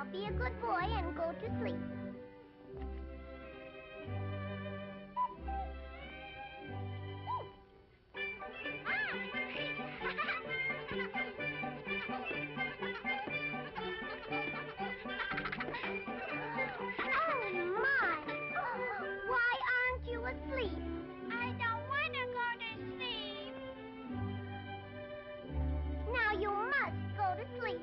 Now be a good boy and go to sleep. Asleep. I don't want to go to sleep. Now you must go to sleep.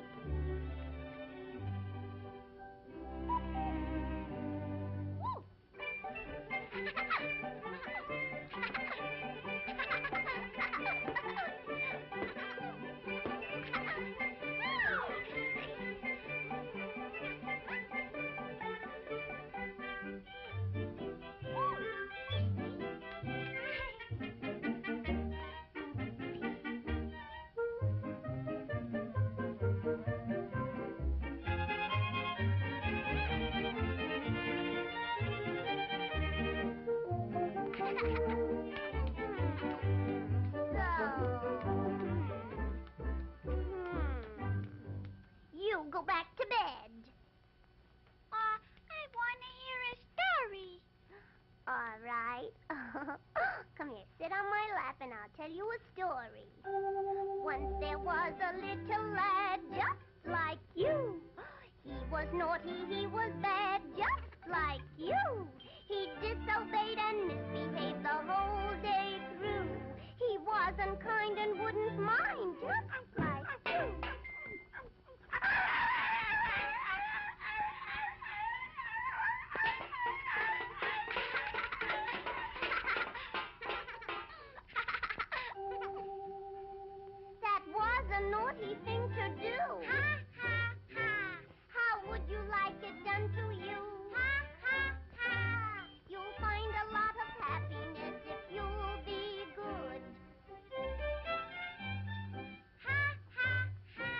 You go back to bed. I want to hear a story. All right. Come here, sit on my lap and I'll tell you a story. Once there was a little lad just like you. He was naughty, he was bad, just like you. He disobeyed and misbehaved the whole day through. He was unkind and wouldn't mind, just like you. That was a naughty thing to do. Ha, ha, ha. How would you like it done to you? Ha, ha, ha. You'll find a lot of happiness if you'll be good. Ha, ha, ha.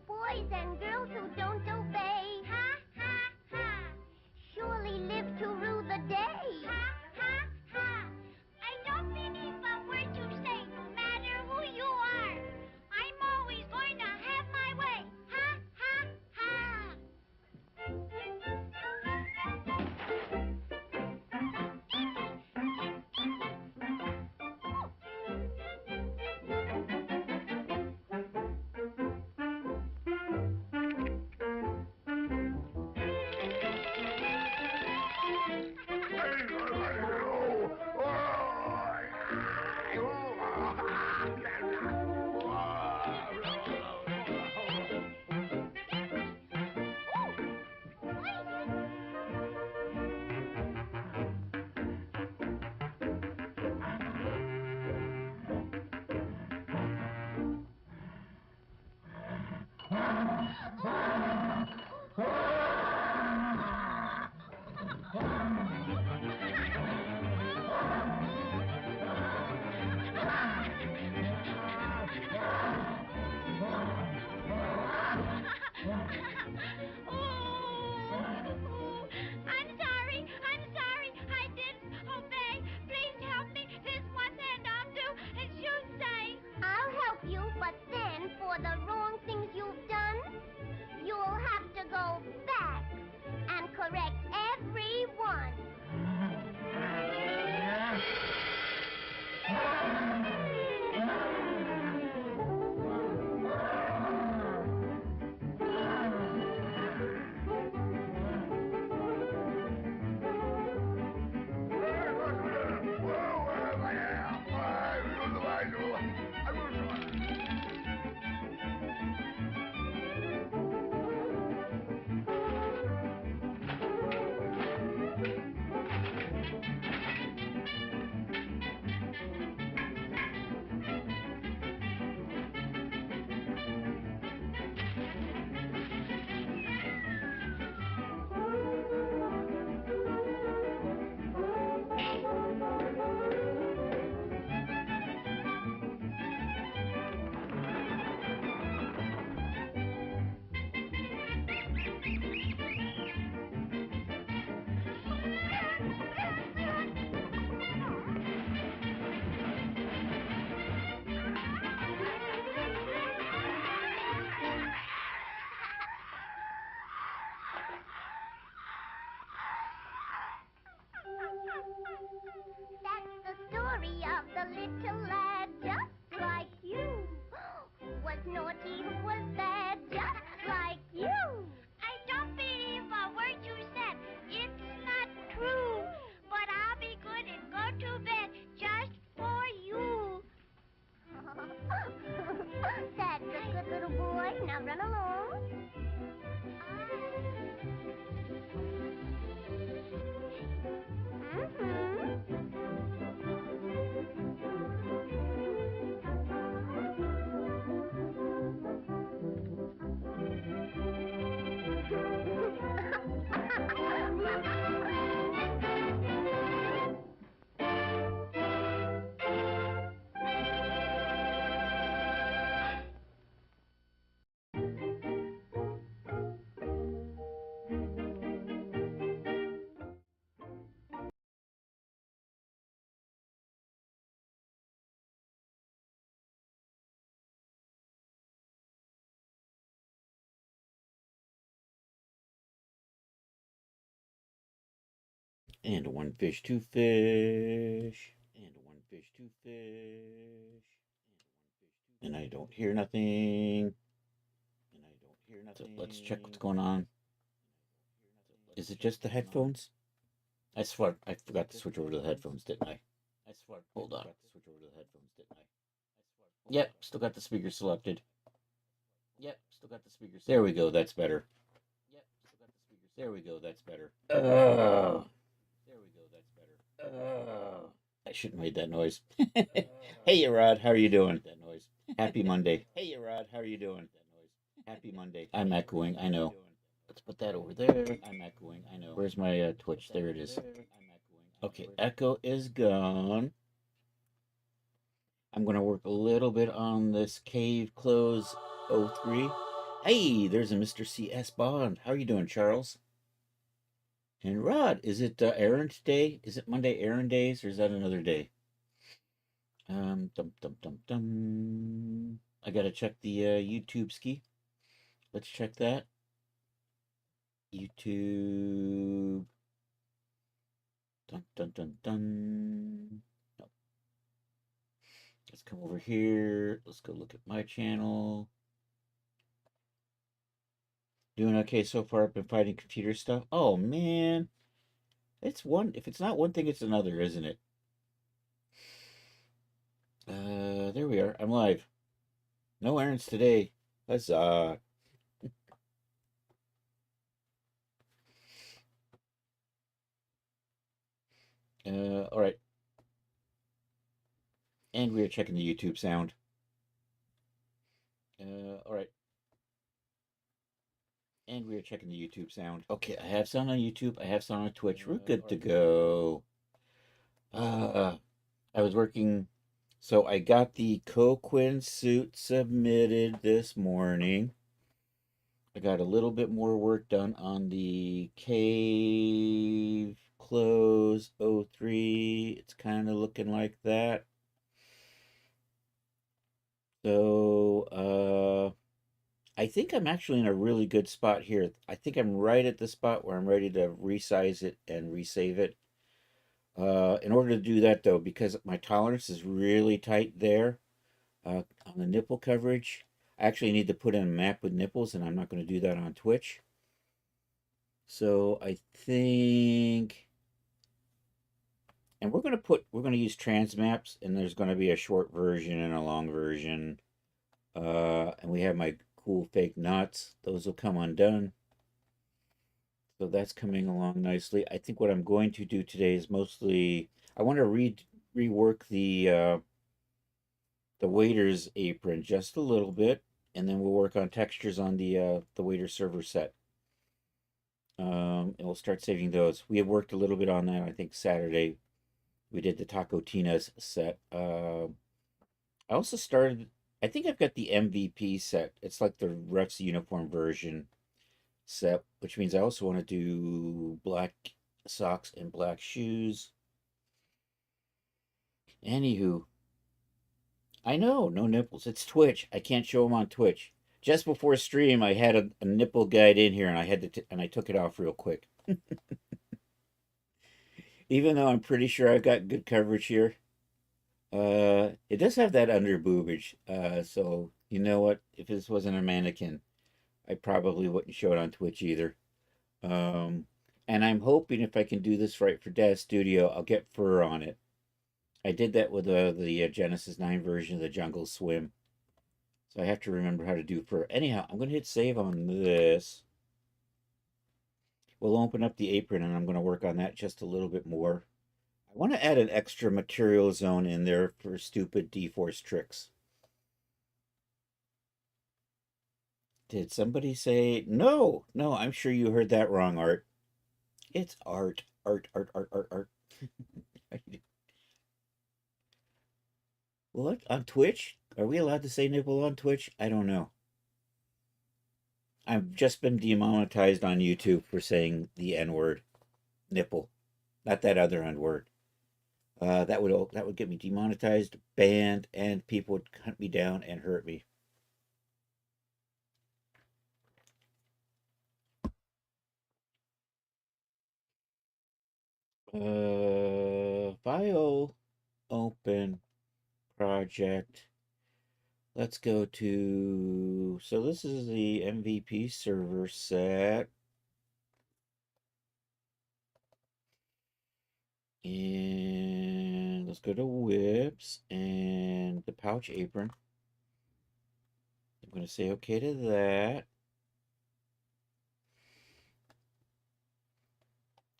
Boys and girls who don't obey, ha, ha, ha, surely live to rue the day. Ha, ha, ha. I don't believe a word you say, no matter who you are. I'm always going to have my way. Ha, ha, ha. I'm sorry, I didn't obey. Please help me. There's one thing I'll do as you say. I'll help you, but then for the wrong things you've done, you'll have to go back and correct every one. Now run along. And one fish, two fish. And one fish, two fish. And I don't hear nothing. So let's check what's going on. Is it just the headphones? I swear, I forgot to switch over to the headphones, didn't I? Hold on. Yep, still got the speaker selected. There we go, that's better. There we go, that's better. I shouldn't have made that noise. Hey, Rod, how are you doing? Happy Monday. Hey, Rod, how are you doing? Happy Monday. I'm echoing, I know. Let's put that over there. I'm echoing, I know. Where's my Twitch? There it is. Okay, echo is gone. I'm going to work a little bit on this Cave Close 03. Hey, there's a Mr. C.S. Bond. How are you doing, Charles? And Rod, is it errand day? Is it Monday errand days, or is that another day? Dum dum dum dum. I gotta check the YouTube ski. Let's check that. YouTube. Dun dun dun dun. No. Let's come over here. Let's go look at my channel. Doing okay so far. I've been fighting computer stuff. Oh man. It's one. If it's not one thing, it's another, isn't it? There we are. I'm live. No errands today. Huzzah. All right. And we are checking the YouTube sound. All right. And we are checking the YouTube sound. Okay, I have sound on YouTube. I have sound on Twitch. We're good to go. I was working. So I got the Coquin suit submitted this morning. I got a little bit more work done on the Cave Close 03. It's kind of looking like that. So, I think I'm actually in a really good spot here. I think I'm right at the spot where I'm ready to resize it and resave it. In order to do that, though, because my tolerance is really tight there on the nipple coverage, I actually need to put in a map with nipples, and I'm not going to do that on Twitch. So I think, and we're going to use Transmaps, and there's going to be a short version and a long version. And we have my cool fake nuts. Those will come undone. So that's coming along nicely. I think what I'm going to do today is mostly, I want to rework the waiter's apron just a little bit, and then we'll work on textures on the waiter server set. And we'll start saving those. We have worked a little bit on that. I think Saturday we did the Taco Tina's set. I also started, I think I've got the MVP set. It's like the ref's uniform version set, which means I also want to do black socks and black shoes. Anywho, I know, no nipples. It's Twitch. I can't show them on Twitch. Just before stream, I had a nipple guide in here, and I had to, and I took it off real quick. Even though I'm pretty sure I've got good coverage here, it does have that under boobage. So you know what? If this wasn't a mannequin, I probably wouldn't show it on Twitch either. And I'm hoping if I can do this right for Dad Studio, I'll get fur on it. I did that with the Genesis 9 version of the Jungle Swim. So I have to remember how to do for anyhow. I'm going to hit save on this. We'll open up the apron and I'm going to work on that just a little bit more. I want to add an extra material zone in there for stupid D-Force tricks. Did somebody say no? No, I'm sure you heard that wrong, Art. It's art, art, art, art, art, art. What? On Twitch? Are we allowed to say nipple on Twitch? I don't know. I've just been demonetized on YouTube for saying the N-word. Nipple. Not that other N-word. That would get me demonetized, banned, and people would hunt me down and hurt me. File, open, project. Let's go to, so this is the MVP server set. And let's go to whips and the pouch apron. I'm going to say okay to that.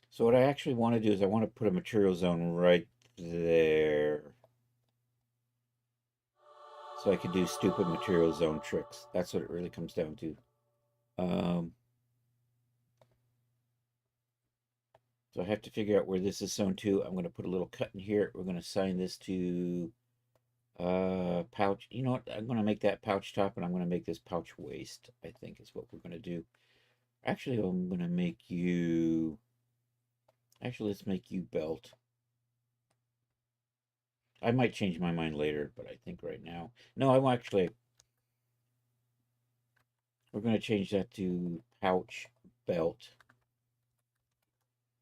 So what I actually want to do is I want to put a material zone right there. So I could do stupid material zone tricks. That's what it really comes down to. So I have to figure out where this is sewn to. I'm going to put a little cut in here. We're going to assign this to pouch. You know what? I'm going to make that pouch top and I'm going to make this pouch waist, I think is what we're going to do. Actually, I'm going to make you... Actually, let's make you belt. I might change my mind later, but I think right now... No, I'm actually... We're going to change that to pouch belt.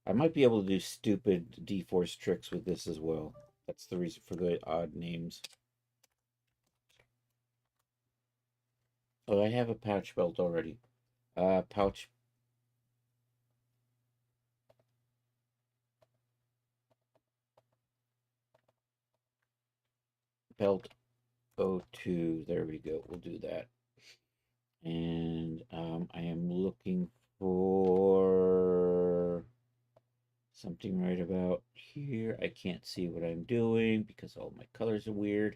I might be able to do stupid D-Force tricks with this as well. That's the reason for the odd names. Oh, I have a pouch belt already. Pouch. Belt 02. There we go. We'll do that. And I am looking for something right about here. I can't see what I'm doing because all my colors are weird.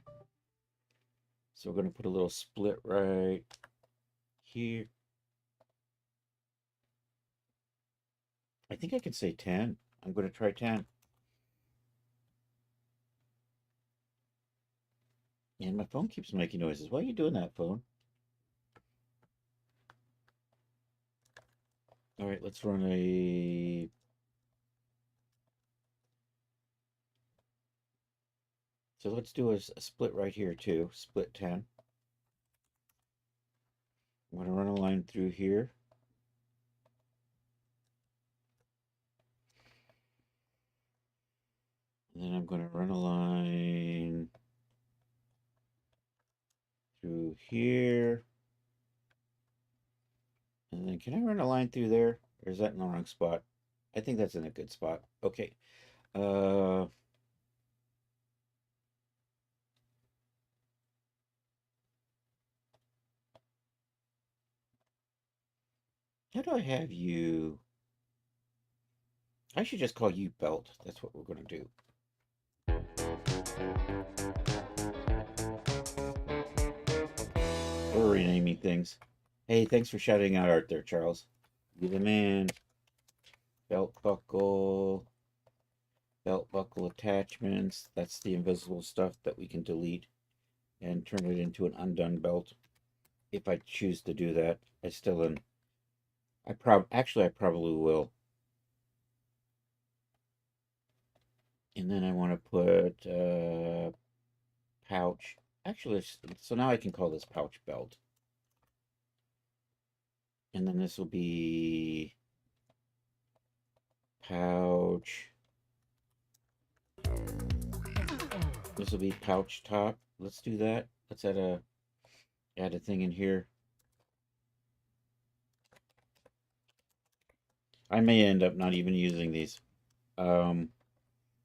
So we're going to put a little split right here. I think I can say 10. I'm going to try 10. And my phone keeps making noises. Why are you doing that, phone? All right, let's run a... So let's do a split right here too. Split 10. I'm going to run a line through here. And then I'm going to run a line through here. And then can I run a line through there? Or is that in the wrong spot? I think that's in a good spot. Okay. How do I have you? I should just call you belt. That's what we're going to do. We're renaming things. Hey, thanks for shouting out Art there, Charles. You the man. Belt buckle. Belt buckle attachments. That's the invisible stuff that we can delete and turn it into an undone belt. If I choose to do that, I still am. I probably will. And then I want to put pouch. Actually, so now I can call this pouch belt. And then this will be pouch. This will be pouch top. Let's do that. Let's add a thing in here. I may end up not even using these. But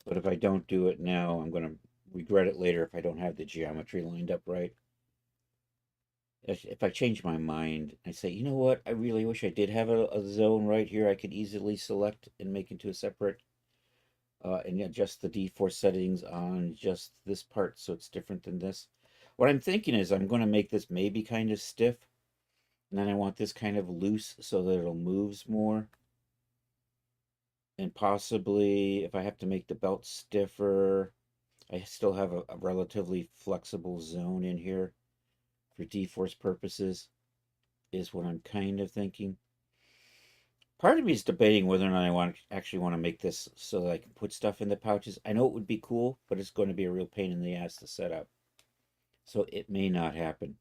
if I don't do it now, I'm going to regret it later if I don't have the geometry lined up right. if I change my mind, I say, you know what, I really wish I did have a zone right here I could easily select and make into a separate, and adjust the D4 settings on just this part so it's different than this. What I'm thinking is I'm going to make this maybe kind of stiff, and then I want this kind of loose so that it'll moves more. And possibly, if I have to make the belt stiffer, I still have a relatively flexible zone in here for D-force purposes, is what I'm kind of thinking. Part of me is debating whether or not I actually want to make this so that I can put stuff in the pouches. I know it would be cool, but it's going to be a real pain in the ass to set up. So it may not happen.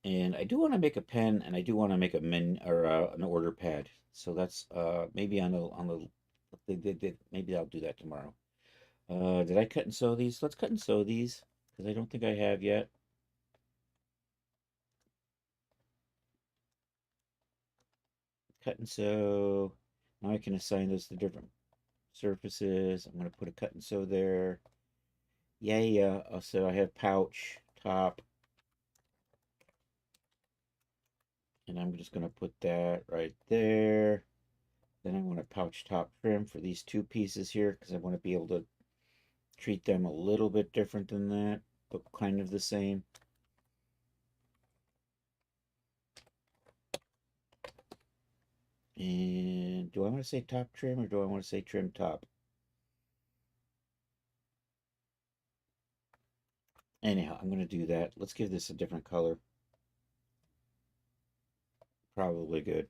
And I do want to make a pen, and I do want to make a an order pad. So that's maybe maybe I'll do that tomorrow. Did I cut and sew these? Let's cut and sew these because I don't think I have yet. Cut and sew. Now I can assign those to different surfaces. I'm going to put a cut and sew there. Yeah. Also, I have pouch, top. And I'm just going to put that right there. Then I want a pouch top trim for these two pieces here because I want to be able to treat them a little bit different than that, but kind of the same. And do I want to say top trim or do I want to say trim top? Anyhow, I'm going to do that. Let's give this a different color. Probably good.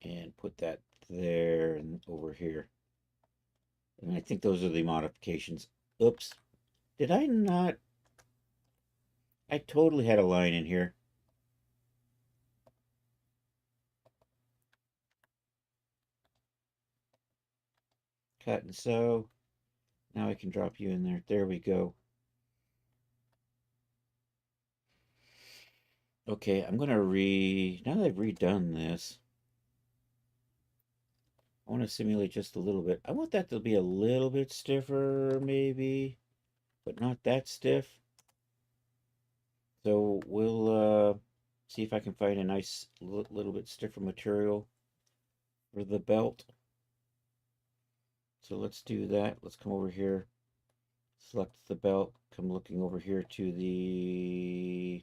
And put that there and over here. And I think those are the modifications. Oops. Did I not? I totally had a line in here. Cut and sew. Now I can drop you in there. There we go. Okay, I'm going to now that I've redone this, I want to simulate just a little bit. I want that to be a little bit stiffer, maybe, but not that stiff. So we'll see if I can find a nice little bit stiffer material for the belt. So let's do that. Let's come over here, select the belt, come looking over here to the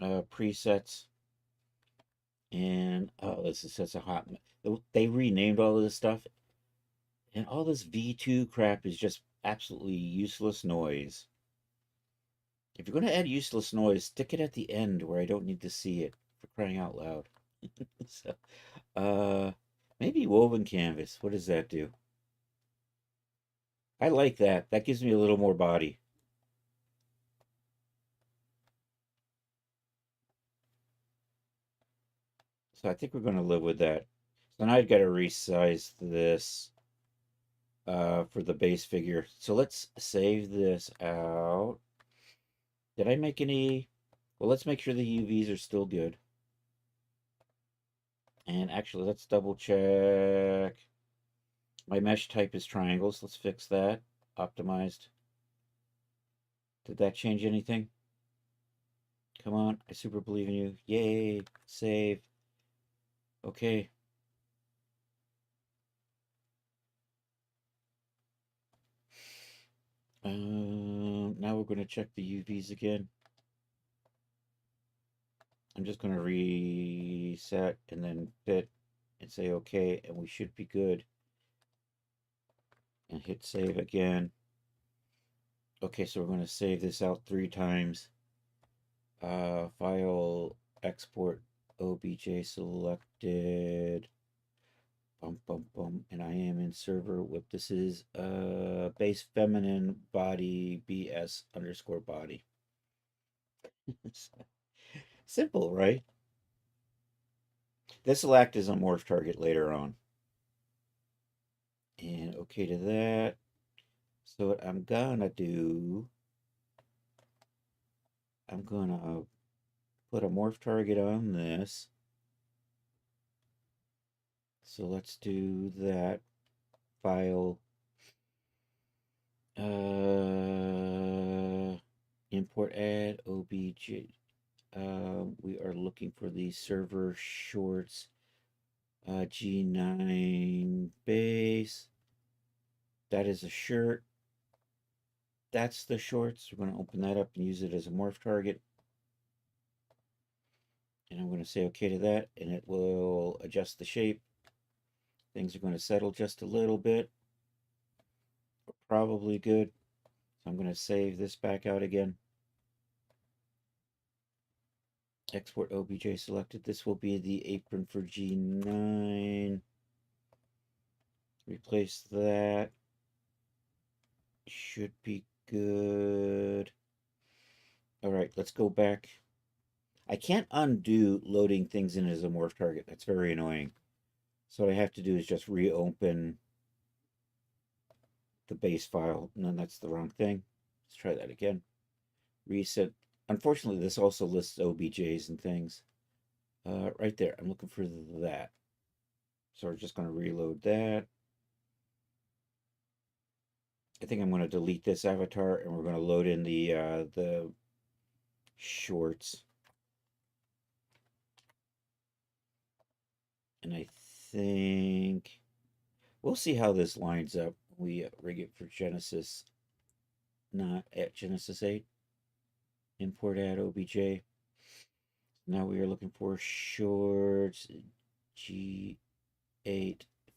presets. And oh, this is such a hot. They renamed all of this stuff, and all this V2 crap is just absolutely useless noise. If you're going to add useless noise, stick it at the end where I don't need to see it, for crying out loud. So, maybe woven canvas. What does that do? I like that. That gives me a little more body. So I think we're going to live with that. So now I've got to resize this for the base figure. So let's save this out. Did I make any? Well, let's make sure the UVs are still good. And actually, let's double check. My mesh type is triangles. Let's fix that. Optimized. Did that change anything? Come on, I super believe in you. Yay, save. Okay. Now we're going to check the UVs again. I'm just going to reset and then fit and say okay, and we should be good. And hit save again. Okay, so we're going to save this out 3 times. File, export, OBJ selected. And I am in server whip. This is base feminine body BS underscore body. Simple, right? This will act as a morph target later on. And okay to that. So what I'm gonna do, I'm gonna put a morph target on this. So let's do that. File, Import add obj. We are looking for the server shorts. G9 base. That is a shirt. That's the shorts. We're going to open that up and use it as a morph target. And I'm going to say okay to that, and it will adjust the shape. Things are going to settle just a little bit. Probably good. So I'm going to save this back out again. Export OBJ selected. This will be the apron for G9. Replace that. Should be good. All right, let's go back. I can't undo loading things in as a morph target. That's very annoying. So what I have to do is just reopen the base file. No, that's the wrong thing. Let's try that again. Reset. Unfortunately, this also lists OBJs and things. Right there. I'm looking for that. So we're just going to reload that. I think I'm going to delete this avatar, and we're going to load in the shorts. And I think we'll see how this lines up. We rig it for Genesis, not at Genesis 8. Import add OBJ. Now we are looking for shorts, G8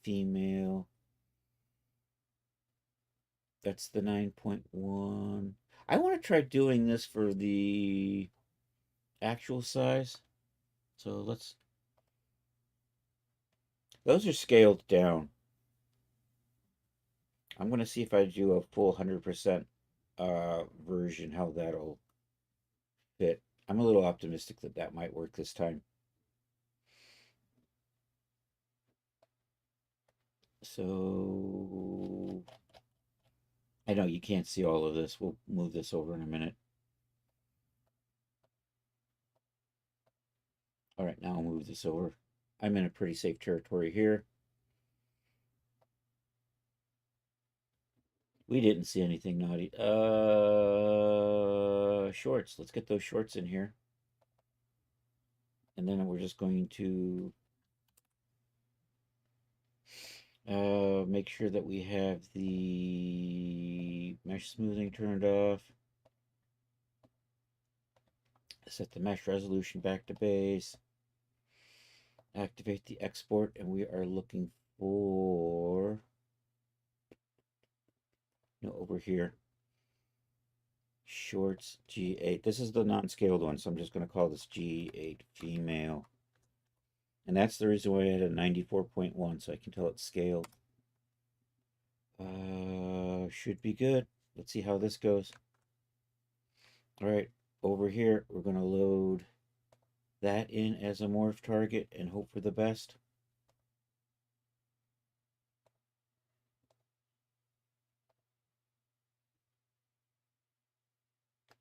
female. That's the 9.1. I want to try doing this for the actual size. So let's... Those are scaled down. I'm going to see if I do a full 100% version, how that'll fit. I'm a little optimistic that that might work this time. So I know you can't see all of this. We'll move this over in a minute. All right, now I'll move this over. I'm in a pretty safe territory here. We didn't see anything naughty. Shorts. Let's get those shorts in here. And then we're just going to make sure that we have the mesh smoothing turned off. Set the mesh resolution back to base. Activate the export, and we are looking for, over here, shorts G8. This is the non-scaled one, so I'm just going to call this G8 female. And that's the reason why I had a 94.1, so I can tell it's scaled. Should be good. Let's see how this goes. All right, over here, we're going to load that in as a morph target and hope for the best.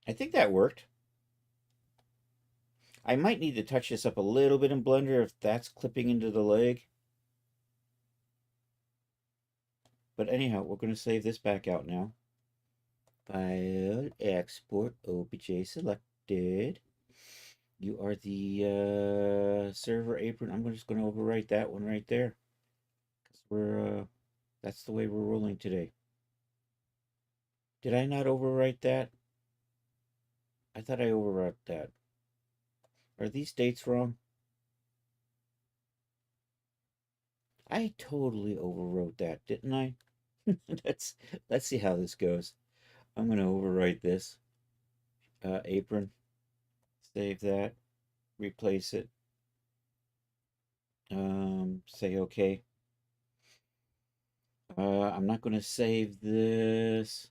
I think that worked. I might need to touch this up a little bit in Blender if that's clipping into the leg. But anyhow, we're going to save this back out now. File, export, OBJ selected. You are the server apron. I'm just going to overwrite that one right there. Because that's the way we're rolling today. Did I not overwrite that? I thought I overwrote that. Are these dates wrong? I totally overwrote that, didn't I? Let's see how this goes. I'm going to overwrite this. Apron. Save that. Replace it. Say okay. I'm not going to save this.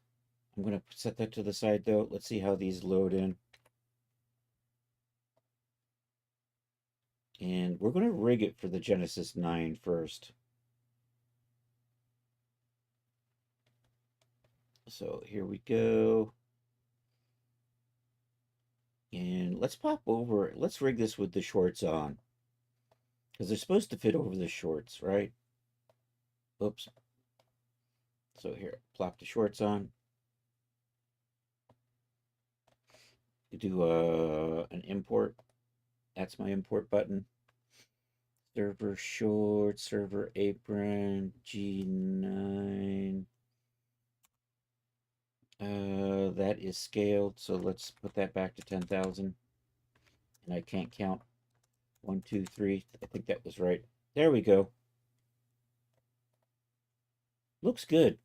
I'm going to set that to the side though. Let's see how these load in. And we're going to rig it for the Genesis 9 first. So here we go. And let's pop over. Let's rig this with the shorts on. Because they're supposed to fit over the shorts, right? Oops. So here, plop the shorts on. do an import. That's my import button. Server short, server apron, G9. That is scaled, so let's put that back to 10,000. And I can't count. 1, 2, 3. I think that was right. There we go. Looks good.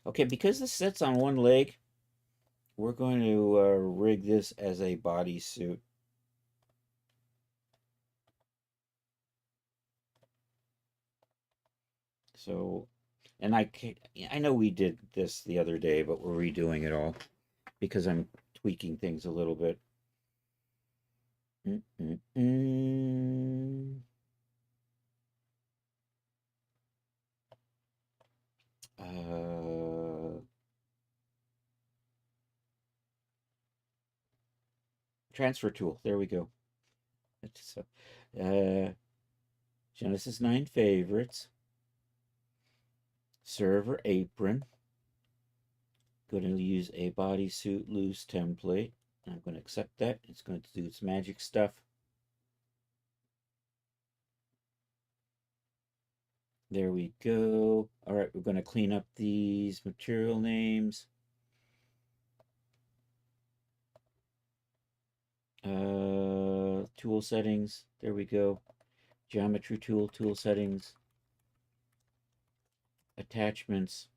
Okay, because this sits on one leg, we're going to rig this as a bodysuit. So, and I know we did this the other day, but we're redoing it all because I'm tweaking things a little bit. Transfer tool. There we go. So, Genesis 9 favorites. Server apron. Going to use a bodysuit loose template. I'm going to accept that. It's going to do its magic stuff. There we go. All right, we're going to clean up these material names. Tool settings. There we go. Geometry tool, tool settings. Attachments.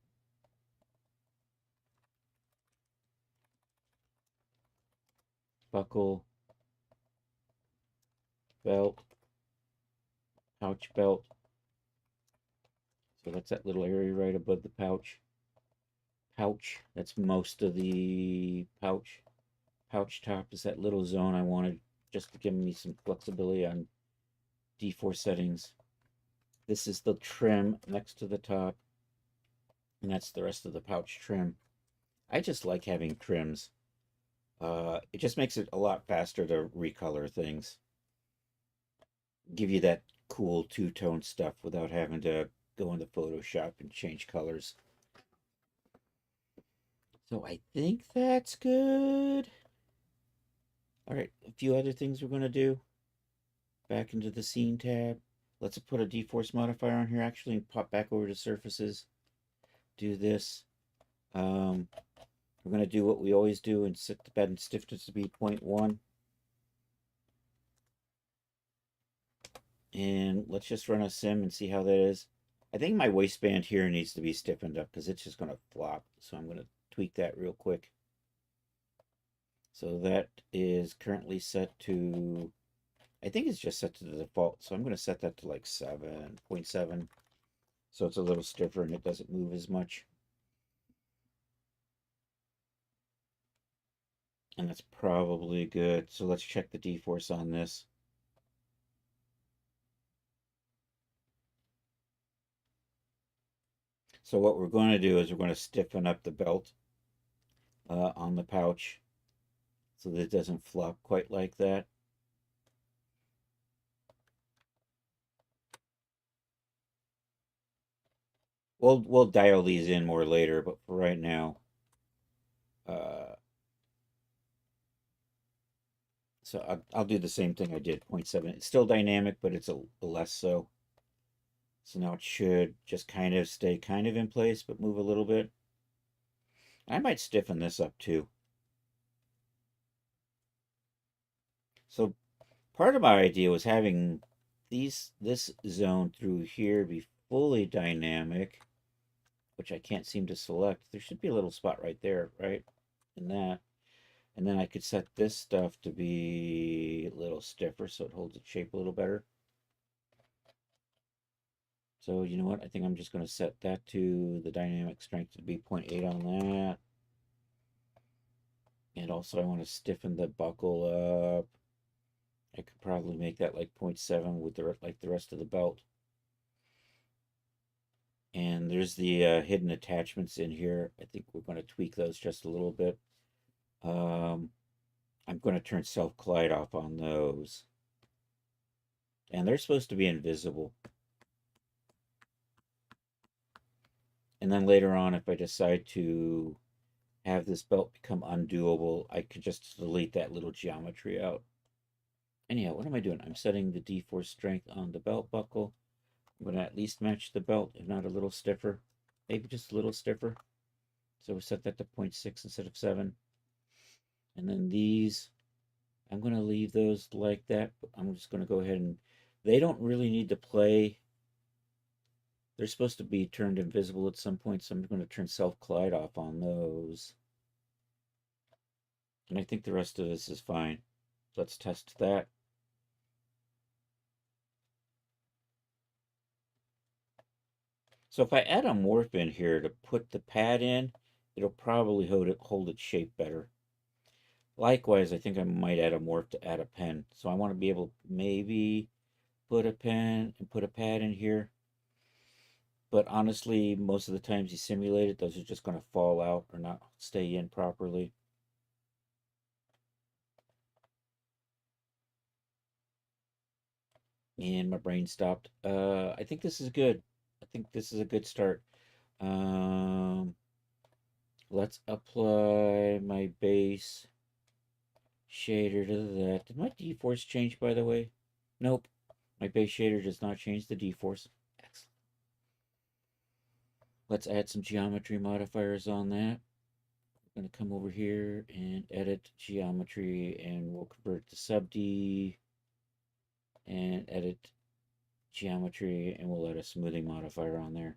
Buckle. Belt. Pouch belt. So that's that little area right above the pouch. Pouch. That's most of the pouch. Pouch top is that little zone I wanted just to give me some flexibility on D4 settings. This is the trim next to the top. And that's the rest of the pouch trim. I just like having trims. It just makes it a lot faster to recolor things. Give you that cool two-tone stuff without having to go into Photoshop and change colors. So I think that's good. All right, a few other things we're going to do. Back into the scene tab. Let's put a deforce modifier on here actually and pop back over to surfaces. Do this. We're going to do what we always do and set the bed and stiffness to be 0.1. And let's just run a sim and see how that is. I think my waistband here needs to be stiffened up because it's just going to flop. So I'm going to tweak that real quick. So that is currently set to, I think it's just set to the default. So I'm going to set that to like 7.7. So it's a little stiffer and it doesn't move as much. And that's probably good. So let's check the D-force on this. So what we're going to do is we're going to stiffen up the belt on the pouch so that it doesn't flop quite like that. We'll dial these in more later, but for right now, so I'll do the same thing I did, 0.7. It's still dynamic, but it's a less so. So now it should just kind of stay kind of in place, but move a little bit. I might stiffen this up too. So part of my idea was having this zone through here be fully dynamic, which I can't seem to select. There should be a little spot right there, right? In that. And then I could set this stuff to be a little stiffer so it holds its shape a little better. So you know what? I think I'm just going to set that to the dynamic strength to be 0.8 on that. And also I want to stiffen the buckle up. I could probably make that like 0.7 with the rest of the belt. And there's the hidden attachments in here. I think we're going to tweak those just a little bit. I'm going to turn self-collide off on those. And they're supposed to be invisible. And then later on, if I decide to have this belt become undoable, I could just delete that little geometry out. Anyhow, what am I doing? I'm setting the D-force strength on the belt buckle. I'm going to at least match the belt, if not a little stiffer. Maybe just a little stiffer. So we set that to 0.6 instead of 7. And then these, I'm going to leave those like that. But I'm just going to go ahead and, they don't really need to play. They're supposed to be turned invisible at some point, so I'm going to turn self-collide off on those. And I think the rest of this is fine. Let's test that. So if I add a morph in here to put the pad in, it'll probably hold its shape better. Likewise, I think I might add a morph to add a pen. So I want to be able to maybe put a pen and put a pad in here. But honestly, most of the times you simulate it, those are just going to fall out or not stay in properly. And my brain stopped. I think this is good. I think this is a good start. Let's apply my base shader to that. Did my D-force change, by the way? Nope. My base shader does not change the D-force. Excellent. Let's add some geometry modifiers on that. I'm going to come over here and edit geometry, and we'll convert to sub D and edit geometry, and we'll add a smoothing modifier on there.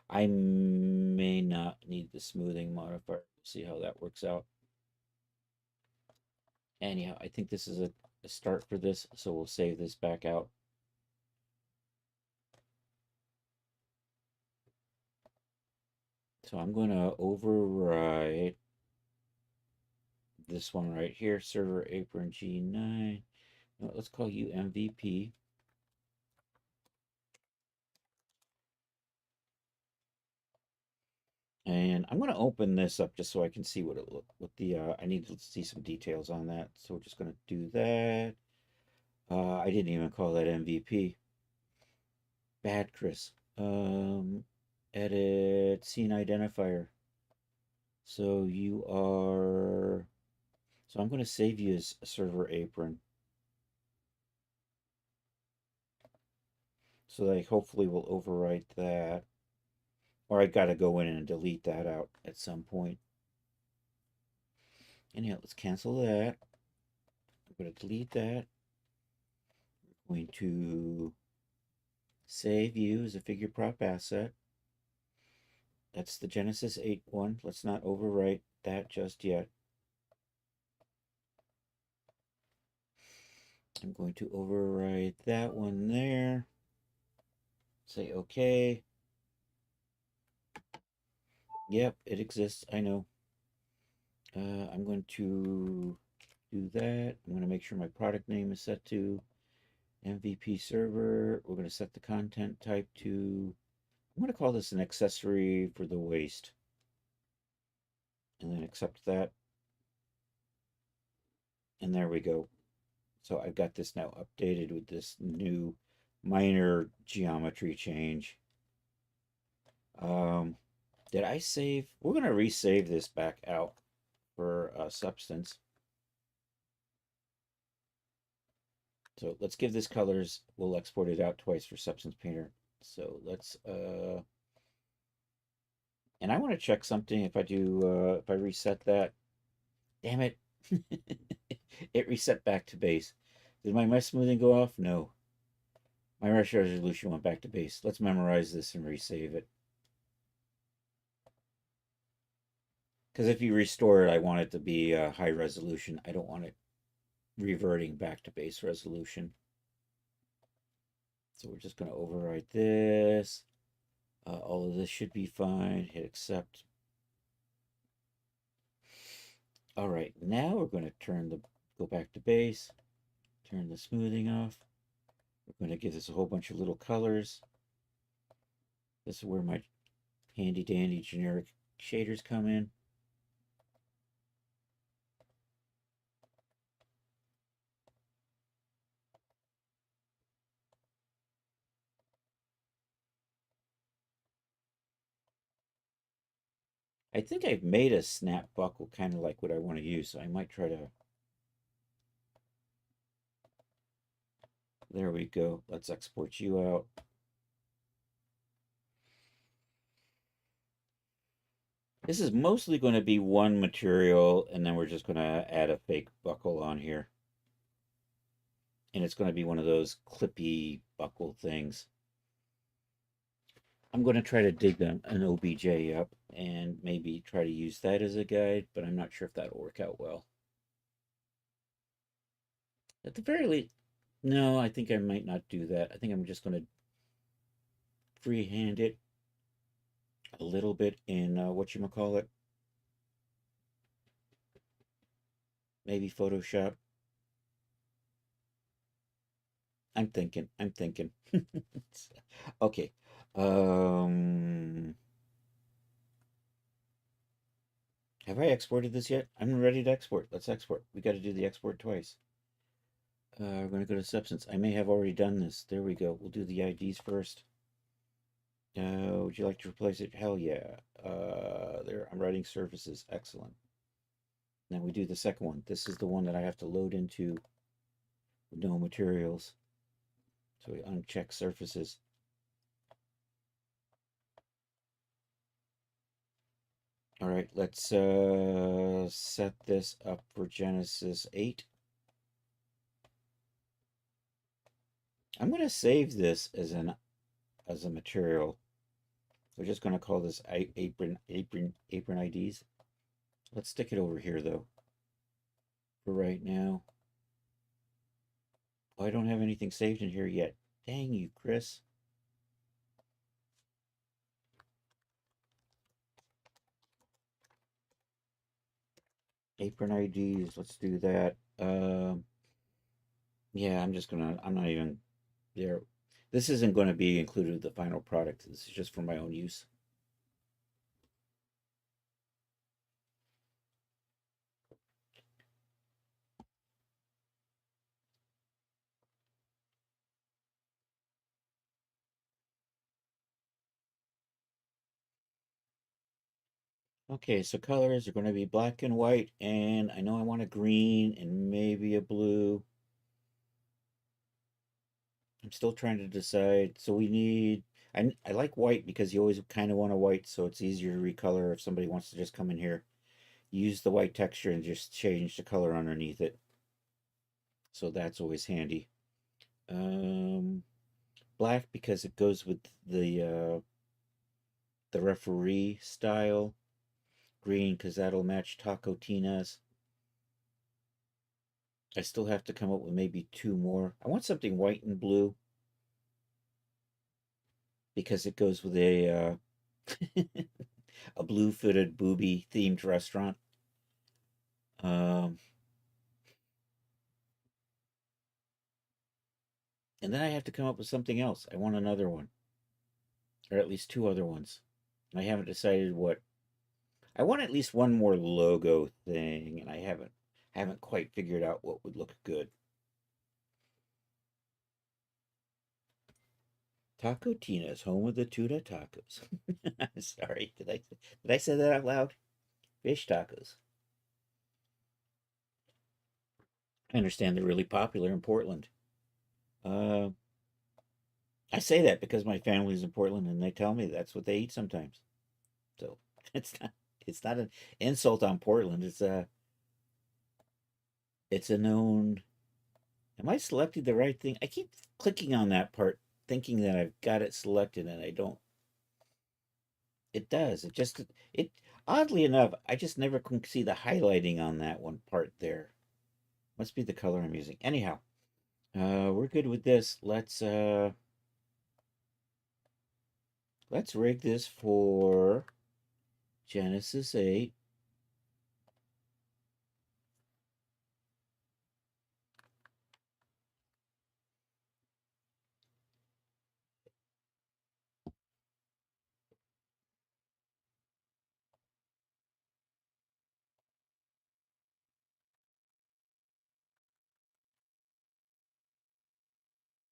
I may not need the smoothing modifier. See how that works out. Anyhow, I think this is a start for this, so we'll save this back out. So I'm going to override this one right here, server apron G9. Let's call you MVP. And I'm going to open this up just so I can see what it look. I need to see some details on that. So we're just going to do that. I didn't even call that MVP. Bad, Chris. Edit scene identifier. So you are. So I'm going to save you as a server apron. So that I hopefully will overwrite that. Or I got to go in and delete that out at some point. Anyhow, let's cancel that. I'm going to delete that. We're going to save you as a figure prop asset. That's the Genesis 8 one. Let's not overwrite that just yet. I'm going to overwrite that one there. Say OK. Yep, it exists. I know. I'm going to do that. I'm going to make sure my product name is set to MVP server. We're going to set the content type to, I'm going to call this an accessory for the waist. And then accept that. And there we go. So I've got this now updated with this new minor geometry change. Did I save? We're going to resave this back out for Substance. So let's give this colors. We'll export it out twice for Substance Painter. So let's, and I want to check something. If I do, if I reset that, damn it, it reset back to base. Did my mesh smoothing go off? No. My mesh resolution went back to base. Let's memorize this and resave it. Because if you restore it, I want it to be high resolution. I don't want it reverting back to base resolution. So we're just going to overwrite this. All of this should be fine. Hit accept. All right, now we're going to go back to base, turn the smoothing off. We're going to give this a whole bunch of little colors. This is where my handy dandy generic shaders come in. I think I've made a snap buckle kind of like what I want to use, so I might try to. There we go. Let's export you out. This is mostly going to be one material, and then we're just going to add a fake buckle on here. And it's going to be one of those clippy buckle things. I'm going to try to dig an OBJ up and maybe try to use that as a guide, but I'm not sure if that'll work out well. At the very least, no, I think I might not do that. I think I'm just going to freehand it a little bit in whatchamacallit, maybe Photoshop. I'm thinking. Okay. Have I exported this yet? I'm ready to export. Let's export. We got to do the export twice. We're going to go to Substance. I may have already done this. There we go. We'll do the IDs first. Would you like to replace it? Hell yeah. There, I'm writing surfaces. Excellent. Now we do the second one. This is the one that I have to load into with no materials. So we uncheck surfaces. All right, let's set this up for Genesis 8. I'm going to save this as a material. We're just going to call this apron IDs. Let's stick it over here though. For right now. Oh, I don't have anything saved in here yet. Dang you, Chris. Apron IDs, let's do that. Yeah, I'm not even there. This isn't going to be included with the final product. This is just for my own use. Okay, so colors are going to be black and white, and I know I want a green and maybe a blue. I'm still trying to decide. So we need, I like white because you always kind of want a white, so it's easier to recolor if somebody wants to just come in here, use the white texture and just change the color underneath it. So that's always handy. Black because it goes with the referee style. Green because that'll match Taco Tina's. I still have to come up with maybe two more. I want something white and blue because it goes with a blue-footed booby themed restaurant. Um, and then I have to come up with something else. I want another one, or at least two other ones. I haven't decided what. I want at least one more logo thing, and I haven't quite figured out what would look good. Taco Tina's, home of the tuna tacos. Sorry, did I say that out loud? Fish tacos. I understand they're really popular in Portland. Uh, I say that because my family's in Portland, and they tell me that's what they eat sometimes. So it's not an insult on Portland. It's a known. Am I selecting the right thing? I keep clicking on that part, thinking that I've got it selected, and I don't. It does. It oddly enough, I just never can see the highlighting on that one part there. Must be the color I'm using. Anyhow, we're good with this. Let's rig this for Genesis 8.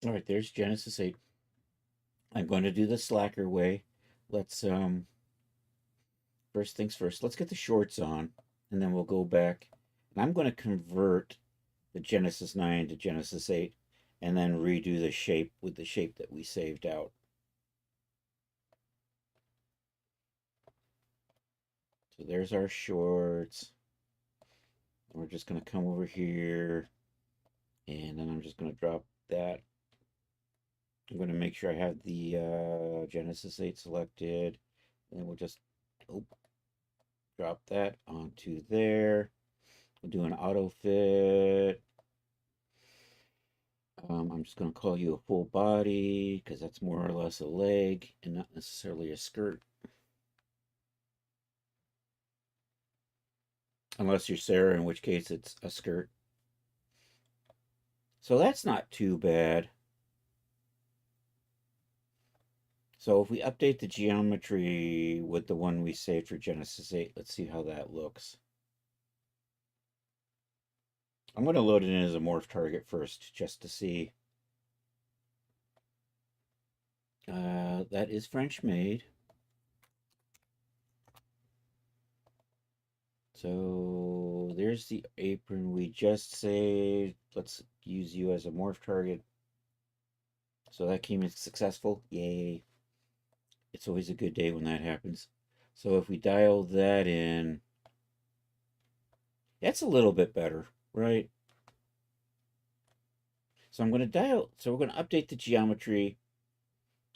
All right, there's Genesis 8. I'm going to do the slacker way. Let's first things first, let's get the shorts on, and then we'll go back. And I'm going to convert the Genesis 9 to Genesis 8, and then redo the shape with the shape that we saved out. So there's our shorts. We're just going to come over here, and then I'm just going to drop that. I'm going to make sure I have the Genesis 8 selected, and we'll just drop that onto there. We'll do an auto fit. I'm just going to call you a full body because that's more or less a leg and not necessarily a skirt. Unless you're Sarah, in which case it's a skirt. So that's not too bad. So if we update the geometry with the one we saved for Genesis 8, let's see how that looks. I'm going to load it in as a morph target first, just to see. That is French made. So there's the apron we just saved. Let's use you as a morph target. So that came in successful. Yay. It's always a good day when that happens. So if we dial that in, that's a little bit better, right? So I'm going to dial, so we're going to update the geometry.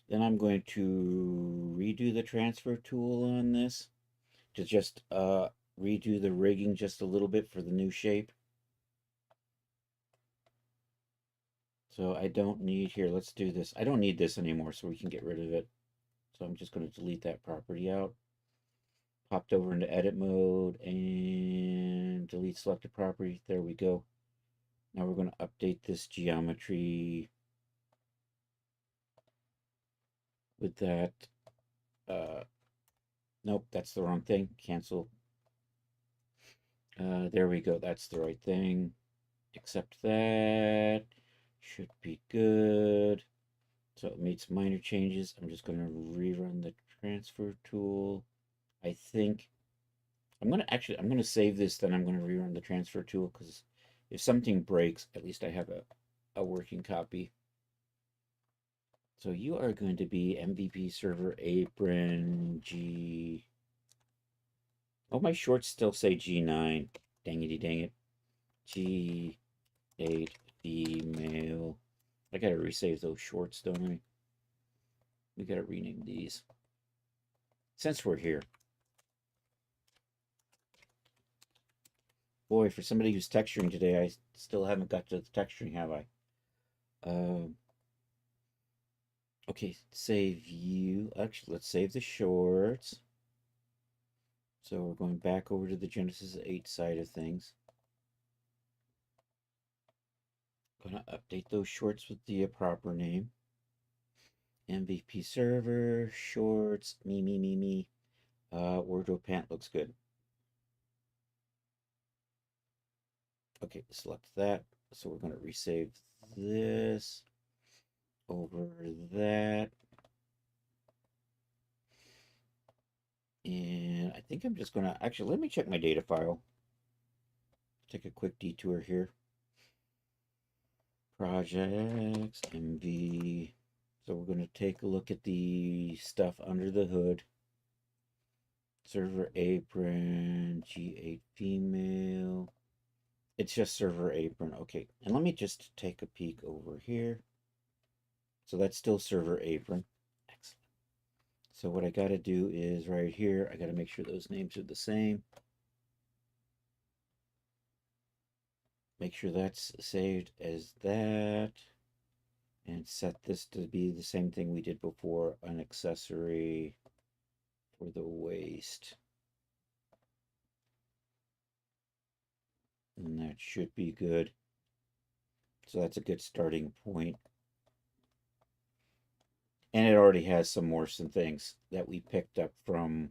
Then I'm going to redo the transfer tool on this to just redo the rigging just a little bit for the new shape. So I don't need here, let's do this. I don't need this anymore, so we can get rid of it. So I'm just going to delete that property out. Popped over into edit mode and delete selected property. There we go. Now we're going to update this geometry with that. Nope, that's the wrong thing. Cancel. There we go. That's the right thing. Accept that. Should be good. So it made some minor changes. I'm just going to rerun the transfer tool. I think I'm going to save this, then I'm going to rerun the transfer tool, because if something breaks, at least I have a working copy. So you are going to be MVP server apron G. Oh, my shorts still say G9. Dangity dang it. G8 female. I gotta resave those shorts, don't I? We gotta rename these. Since we're here. Boy, for somebody who's texturing today, I still haven't got to the texturing, have I? Okay, save view. Actually, let's save the shorts. So we're going back over to the Genesis 8 side of things. Gonna update those shorts with the proper name. MVP server, shorts, me. Wardrobe pant looks good. Okay, select that. So we're going to resave this over that. And I think I'm just going to, actually, let me check my data file. Take a quick detour here. Projects, MV. So we're going to take a look at the stuff under the hood. Server apron, G8 female. It's just server apron. Okay, and let me just take a peek over here. So that's still server apron. Excellent. So what I got to do is right here, I got to make sure those names are the same. Make sure that's saved as that. And set this to be the same thing we did before, an accessory for the waist. And that should be good. So that's a good starting point. And it already has some Morrison things that we picked up from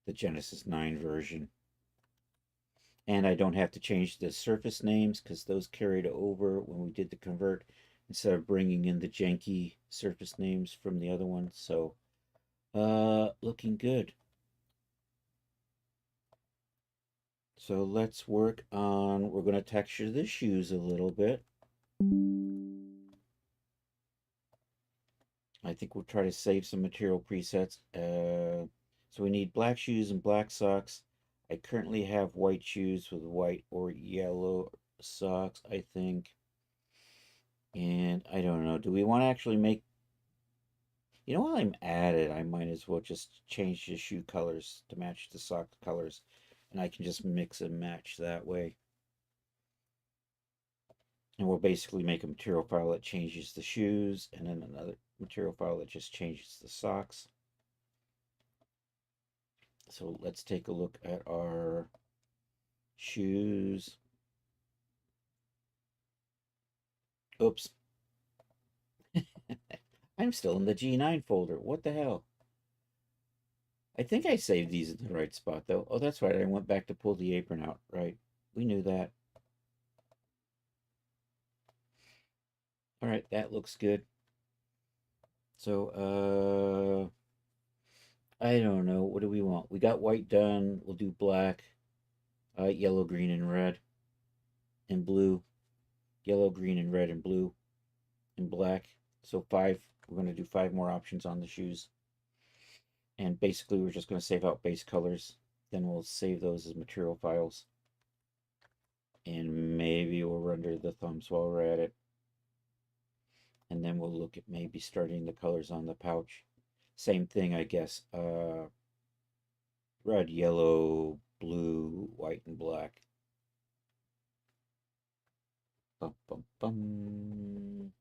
the Genesis 9 version. And I don't have to change the surface names because those carried over when we did the convert instead of bringing in the janky surface names from the other one. So, looking good. So let's work on, we're going to texture the shoes a little bit. I think we'll try to save some material presets. So we need black shoes and black socks. I currently have white shoes with white or yellow socks, I think. And I don't know. Do we want to actually make... You know, while I'm at it, I might as well just change the shoe colors to match the sock colors. And I can just mix and match that way. And we'll basically make a material file that changes the shoes, and then another material file that just changes the socks. So let's take a look at our shoes. Oops. I'm still in the G9 folder. What the hell? I think I saved these in the right spot, though. Oh, that's right. I went back to pull the apron out. Right. We knew that. All right. That looks good. So, I don't know. What do we want? We got white done. We'll do black, yellow, green, and red, and blue. Yellow, green, and red, and blue, and black. So 5. We're going to do 5 more options on the shoes. And basically, we're just going to save out base colors. Then we'll save those as material files. And maybe we'll render the thumbs while we're at it. And then we'll look at maybe starting the colors on the pouch. Same thing, I guess. Red, yellow, blue, white, and black. Bum, bum, bum.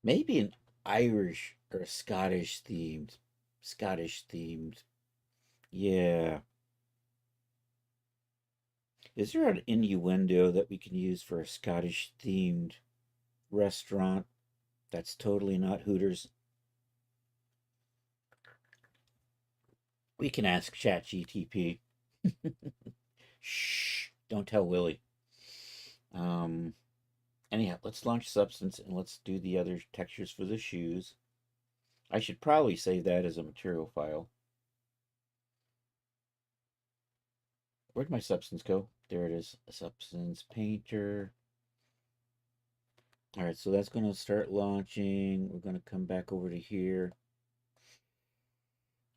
Maybe an Irish or a Scottish themed. Scottish themed. Yeah. Is there an innuendo that we can use for a Scottish themed restaurant that's totally not Hooters? We can ask ChatGTP. Shh, don't tell Willie. Anyhow, let's launch Substance and let's do the other textures for the shoes. I should probably save that as a material file. Where'd my Substance go? There it is. A Substance Painter. All right, so that's going to start launching. We're going to come back over to here.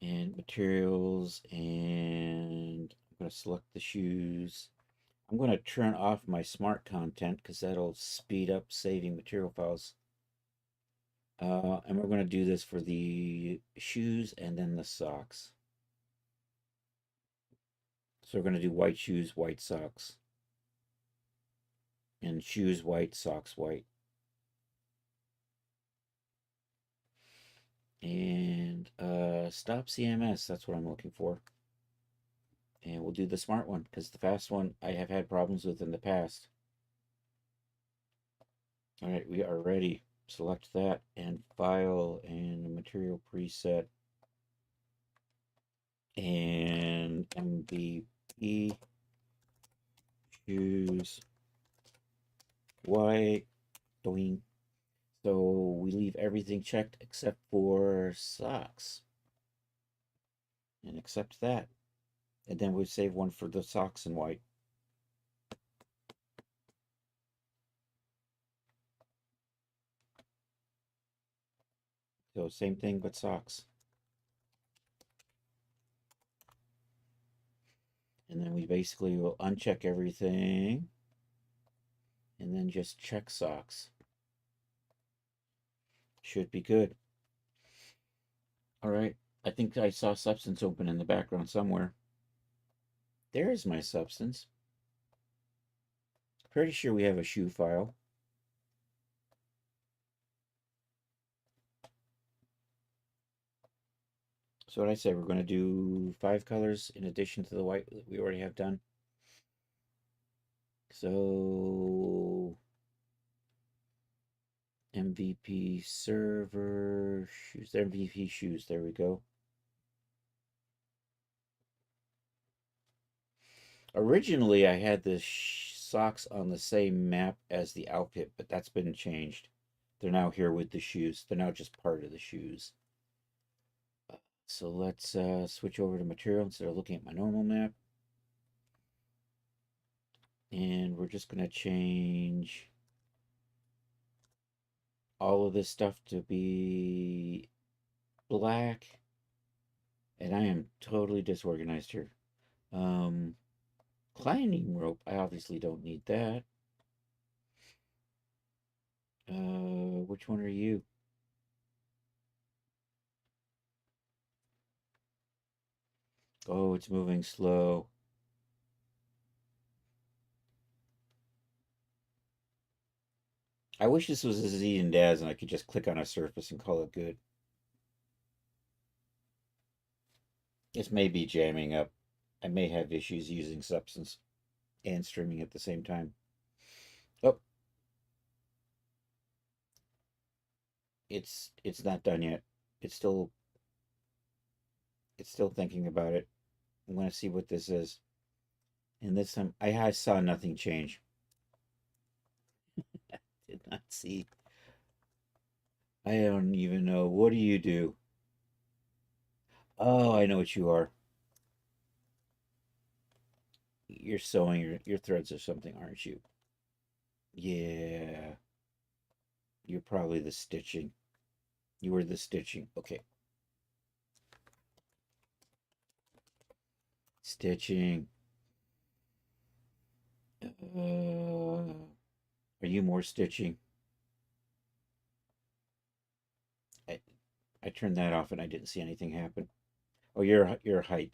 And materials, and I'm going to select the shoes. I'm going to turn off my smart content because that'll speed up saving material files. And we're going to do this for the shoes and then the socks. So we're going to do white shoes, white socks. And shoes white, socks white. And stop CMS, that's what I'm looking for. And we'll do the smart one because the fast one I have had problems with in the past. All right, we are ready. Select that and file and material preset and MVP shoes white doing. So we leave everything checked except for socks and accept that. And then we save one for the socks in white. So same thing but socks. And then we basically will uncheck everything and then just check socks. Should be good. All right. I think I saw Substance open in the background somewhere. There's my Substance. Pretty sure we have a shoe file. So what I said, we're going to do 5 colors in addition to the white that we already have done. So MVP server shoes, MVP shoes, there we go. Originally, I had the socks on the same map as the outfit, but that's been changed. They're now here with the shoes. They're now just part of the shoes. so let's switch over to material instead of looking at my normal map. And we're just going to change all of this stuff to be black. And I am totally disorganized here. Climbing rope, I obviously don't need that. Which one are you? Oh, it's moving slow. I wish this was a Z and Daz and I could just click on a surface and call it good. This may be jamming up. I may have issues using Substance and streaming at the same time. Oh, it's not done yet. It's still thinking about it. I'm gonna see what this is. And this time I saw nothing change. Did not see. I don't even know. What do you do? Oh, I know what you are. You're sewing your threads or something, aren't you? Yeah. You're probably the stitching. You were the stitching. Okay. Stitching. Are you more stitching? I turned that off and I didn't see anything happen. Oh, your height.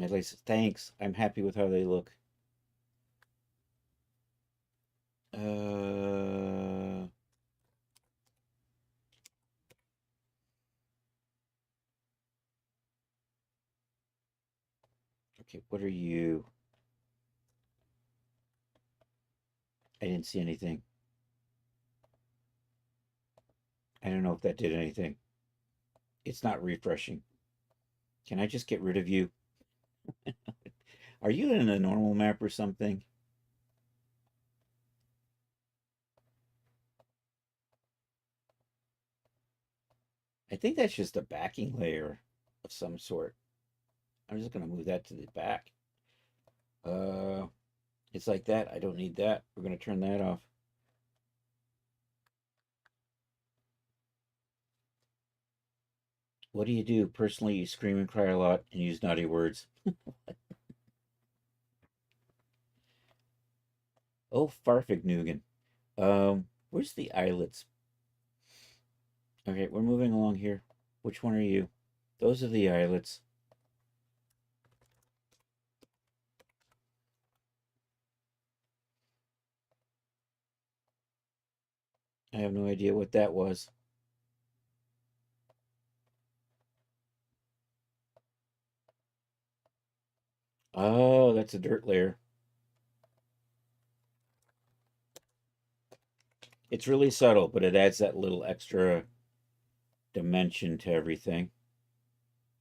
At least thanks. I'm happy with how they look. Okay, what are you? I didn't see anything. I don't know if that did anything. It's not refreshing. Can I just get rid of you? Are you in a normal map or something? I think that's just a backing layer of some sort. I'm just going to move that to the back. It's like that. I don't need that. We're going to turn that off. What do you do? Personally, you scream and cry a lot and use naughty words. Oh, Farfignugan. Where's the eyelets? Okay, we're moving along here. Which one are you? Those are the eyelets. I have no idea what that was. Oh, that's a dirt layer. It's really subtle, but it adds that little extra dimension to everything.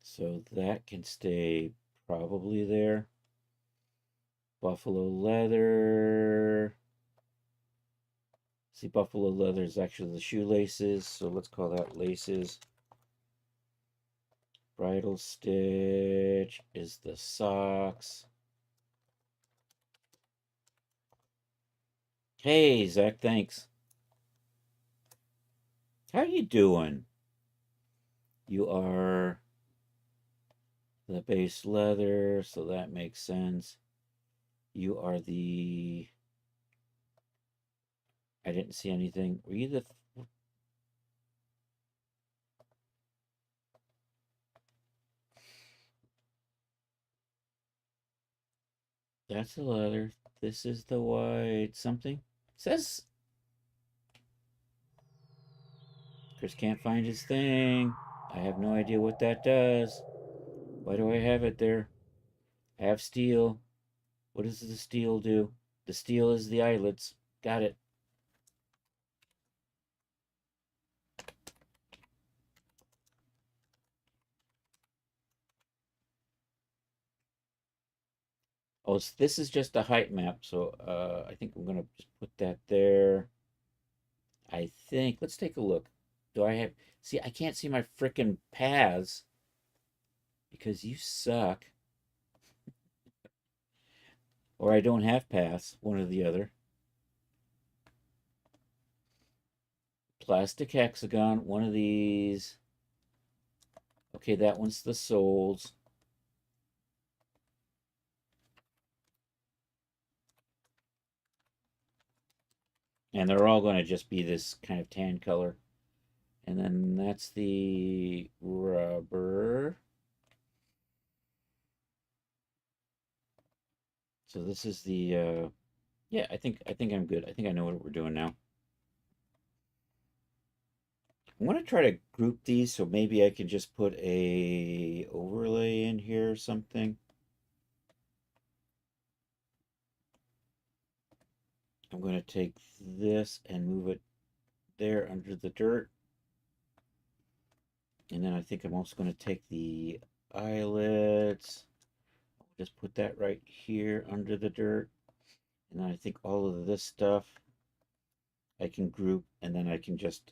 So that can stay probably there. Buffalo leather. See, buffalo leather is actually the shoelaces, so let's call that laces. Bridal stitch is the socks. Hey, Zach, thanks. How you doing? You are the base leather, so that makes sense. You are the... I didn't see anything. Were you the... That's the leather. This is the white something. It says... Chris can't find his thing. I have no idea what that does. Why do I have it there? I have steel. What does the steel do? The steel is the eyelets. Got it. Oh, this is just a height map, so I think I'm gonna just put that there. I think, let's take a look. Do I have... See, I can't see my frickin' paths because you suck. Or I don't have paths, one or the other. Plastic hexagon, one of these. Okay, that one's the souls. And they're all going to just be this kind of tan color. And then that's the rubber. So this is the yeah, I think I'm good. I think I know what we're doing now. I want to try to group these so maybe I can just put a overlay in here or something. I'm going to take this and move it there under the dirt. And then I think I'm also going to take the eyelets. Just put that right here under the dirt. And then I think all of this stuff I can group, and then I can just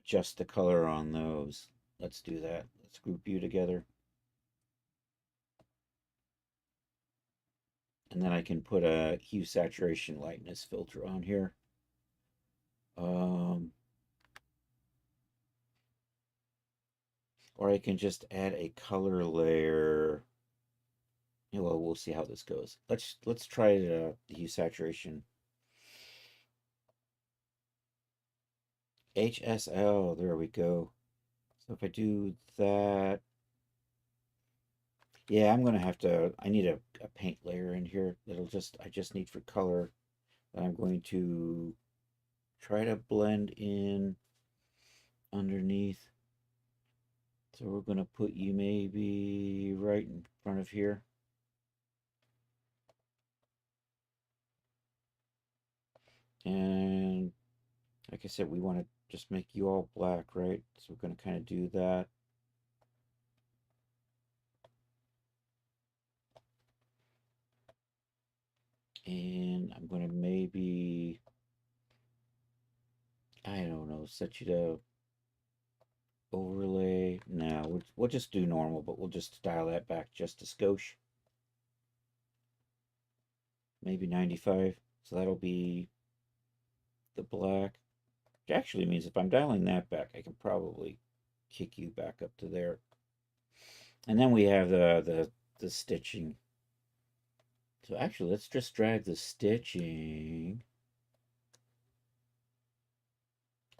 adjust the color on those. Let's do that. Let's group you together. And then I can put a hue, saturation, lightness filter on here. Or I can just add a color layer. Yeah, well, we'll see how this goes. Let's try the hue, saturation. HSL, there we go. So if I do that, yeah, I'm gonna have to, I need a paint layer in here I just need for color that I'm going to try to blend in underneath. So we're gonna put you maybe right in front of here. And like I said, we want to just make you all black, right? So we're going to kind of do that. And I'm going to maybe, I don't know, set you to overlay. No, we'll just do normal, but we'll just dial that back just a skosh. Maybe 95. So that'll be the black. Which actually means if I'm dialing that back, I can probably kick you back up to there. And then we have the stitching. So actually, let's just drag the stitching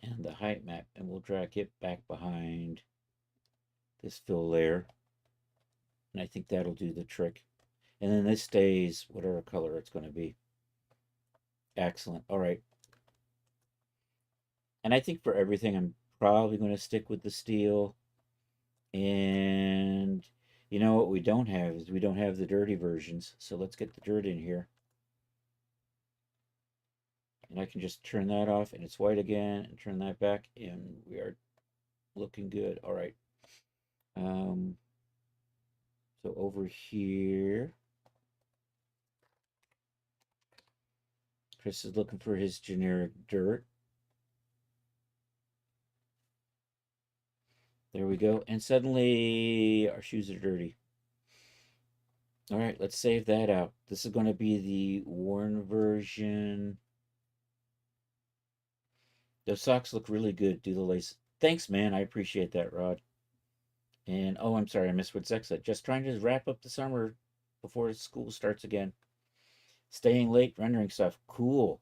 and the height map, and we'll drag it back behind this fill layer. And I think that'll do the trick. And then this stays whatever color it's going to be. Excellent. All right. And I think for everything, I'm probably going to stick with the steel. And you know what we don't have is we don't have the dirty versions. So let's get the dirt in here. And I can just turn that off and it's white again and turn that back and we are looking good. All right. So over here, Chris is looking for his generic dirt. There we go. And suddenly our shoes are dirty. All right, let's save that out. This is going to be the worn version. Those socks look really good. Do the lace. Thanks, man. I appreciate that, Rod. And, oh, I'm sorry. I missed what Zach said. Just trying to wrap up the summer before school starts again. Staying late, rendering stuff. Cool.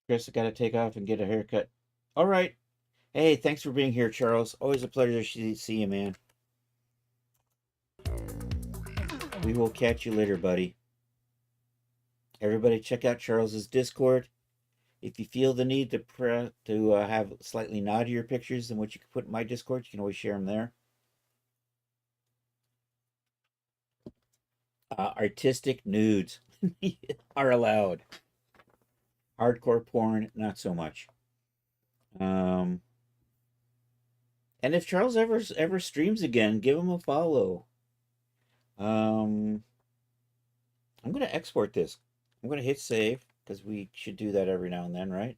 Chris, I got to take off and get a haircut. All right. Hey, thanks for being here, Charles. Always a pleasure to see you, man. We will catch you later, buddy. Everybody, check out Charles's Discord. If you feel the need to have slightly naughtier pictures than what you can put in my Discord, you can always share them there. Artistic nudes are allowed. Hardcore porn, not so much. And if Charles ever streams again, give him a follow. Um, I'm gonna export this. I'm gonna hit save because we should do that every now and then, right?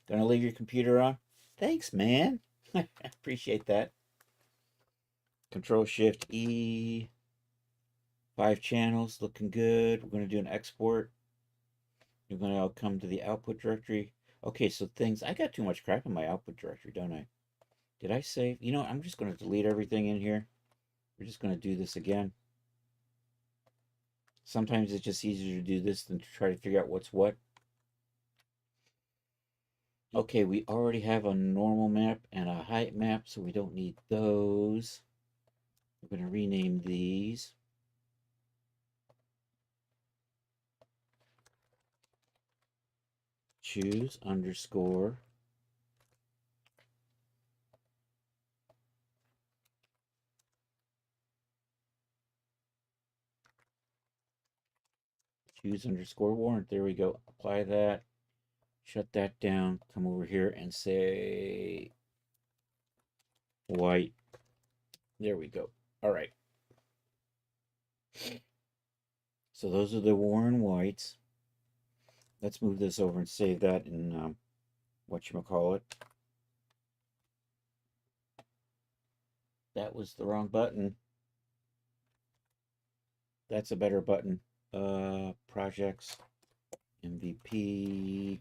Gonna leave your computer on. Thanks, man. I appreciate that. Control Shift E. 5 channels, looking good. We're gonna do an export. You're gonna come to the output directory. Okay, so things. I got too much crap in my output directory, don't I? Did I save? You know, I'm just gonna delete everything in here. We're just gonna do this again. Sometimes it's just easier to do this than to try to figure out what's what. Okay, we already have a normal map and a height map, so we don't need those. We're going to rename these. Choose underscore. Choose underscore warrant. There we go. Apply that. Shut that down. Come over here and say white. There we go. All right. So those are the Warren whites. Let's move this over and save that in whatchamacallit. That was the wrong button. That's a better button. Projects, MVP,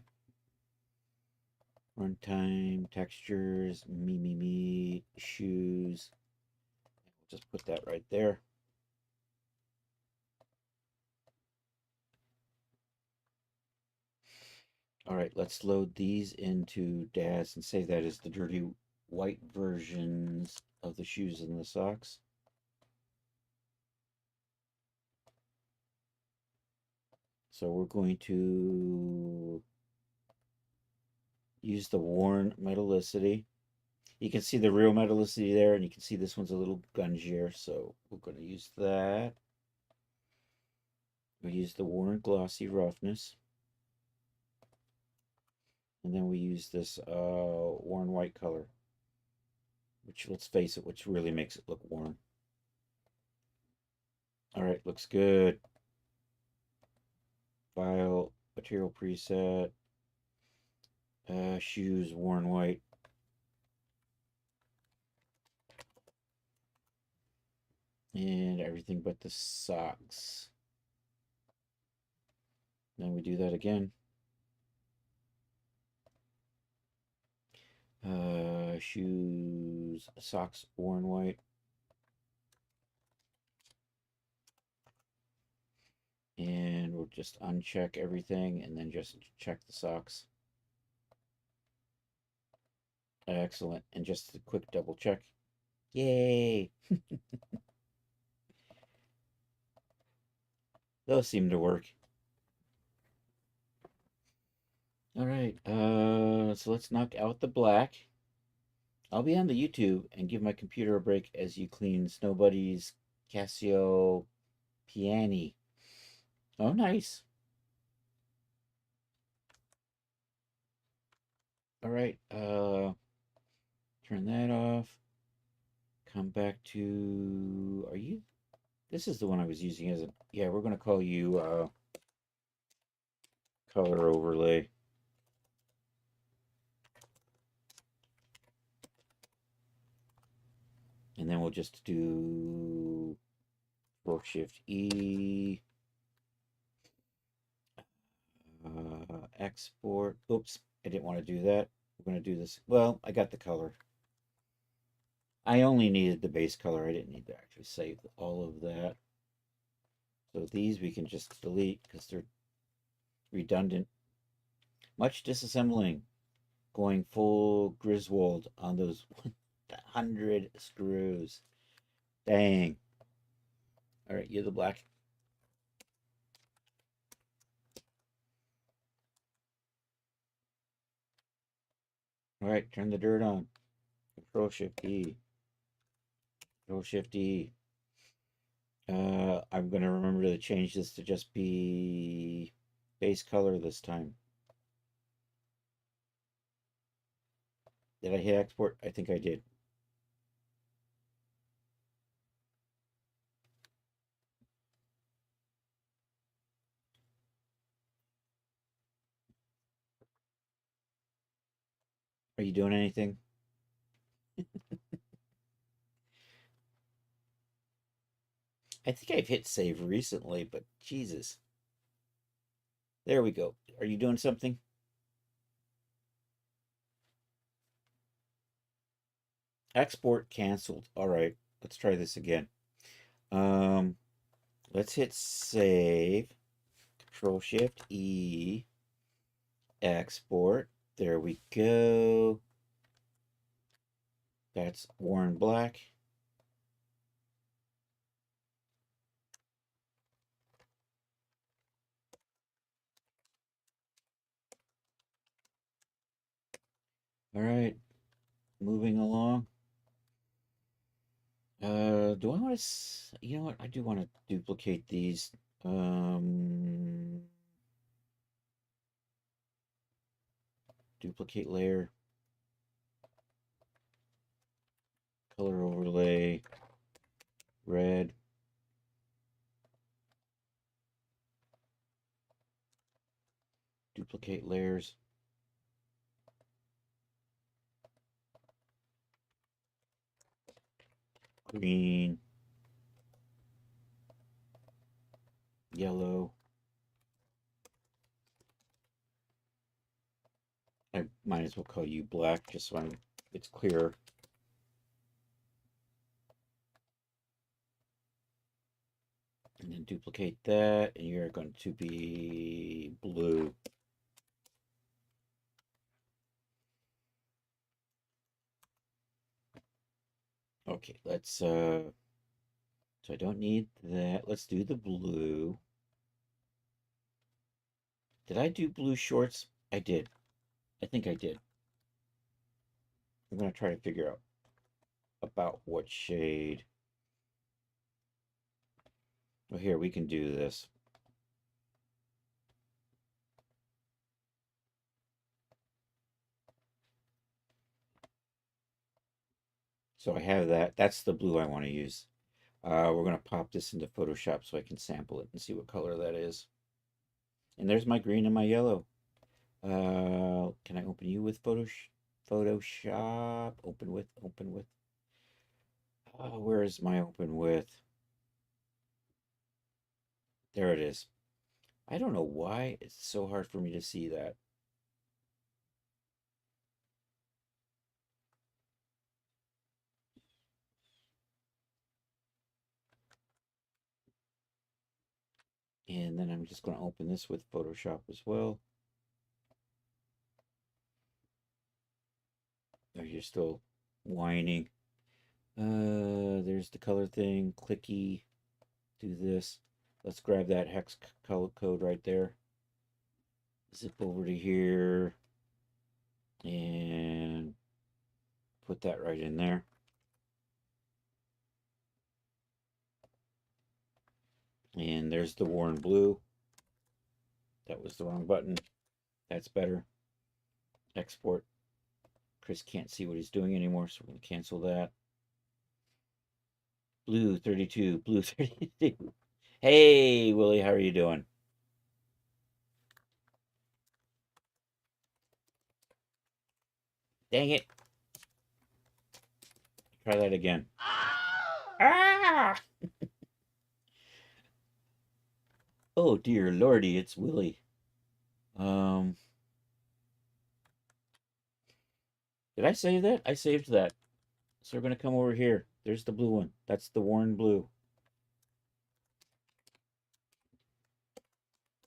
runtime, textures, me, shoes. Just put that right there. All right, let's load these into DAS and save that as the dirty white versions of the shoes and the socks. So we're going to use the worn metallicity. You can see the real metallicity there, and you can see this one's a little gungier, so we're going to use that. We use the worn glossy roughness. And then we use this worn white color, which, let's face it, which really makes it look worn. All right, looks good. File, material preset, shoes, worn white. And everything but the socks. Then we do that again. Shoes, socks, worn white. And we'll just uncheck everything and then just check the socks. Excellent. And just a quick double check. Yay! Those seem to work. All right, so let's knock out the black. I'll be on the YouTube and give my computer a break as you clean Snow Buddy's Casio Piani. Oh, nice. All right, turn that off. Come back to, are you, this is the one I was using, isn't it? Yeah, we're going to call you color overlay. And then we'll just do Control Shift E, export. Oops, I didn't want to do that. We're going to do this. Well, I got the color. I only needed the base color. I didn't need to actually save all of that. So these we can just delete because they're redundant. Much disassembling. Going full Griswold on those 100 screws. Dang. All right, you're the black. All right, turn the dirt on. Control Shift E. Control Shift E. I'm going to remember to change this to just be base color this time. Did I hit export? I think I did. Are you doing anything? I think I've hit save recently, but Jesus. There we go. Are you doing something? Export canceled. All right, let's try this again. Um, let's hit save. Control Shift E. Export. There we go. That's Warren Black. All right, moving along. Do I want to? You know what? I do want to duplicate these. Um, Duplicate layer, color overlay, red. Duplicate layers. Green. Yellow. I might as well call you black just so it's clearer. And then duplicate that, and you're going to be blue. Okay, so I don't need that. Let's do the blue. Did I do blue shorts? I did. I think I did. I'm going to try to figure out about what shade. Well, here, we can do this. So I have that. That's the blue I want to use. We're going to pop this into Photoshop so I can sample it and see what color that is. And there's my green and my yellow. Can I open you with Photoshop? Open with. Where is my open with? There it is. I don't know why it's so hard for me to see that. And then I'm just going to open this with Photoshop as well. Oh, you're still whining. There's the color thing. Clicky. Do this. Let's grab that hex color code right there. Zip over to here. And put that right in there. And there's the Warren Blue. That was the wrong button. That's better. Export. Chris can't see what he's doing anymore, so we're going to cancel that. Blue 32. Blue 32. Hey, Willie, how are you doing? Dang it. Try that again. Ah! Oh, dear lordy, it's Willie. Did I save that? I saved that. So we're going to come over here. There's the blue one. That's the Warren Blue.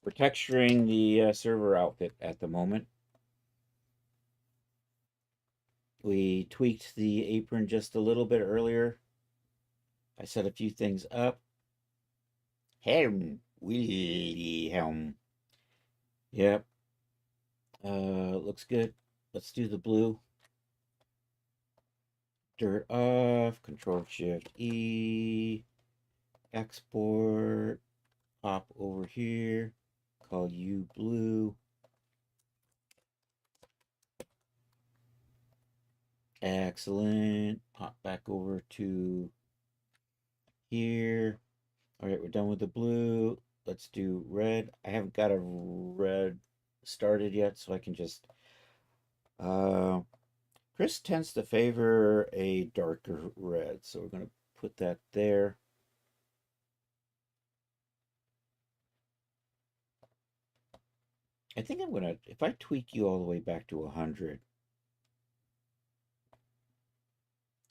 We're texturing the server outfit at the moment. We tweaked the apron just a little bit earlier. I set a few things up. Wilhelm. Yep. Looks good. Let's do the blue. Dirt off. Control Shift E. Export. Pop over here. Call you blue. Excellent. Pop back over to here. All right, we're done with the blue. Let's do red. I haven't got a red started yet, so I can just Chris tends to favor a darker red, so we're going to put that there. I think I'm going to, if I tweak you all the way back to 100,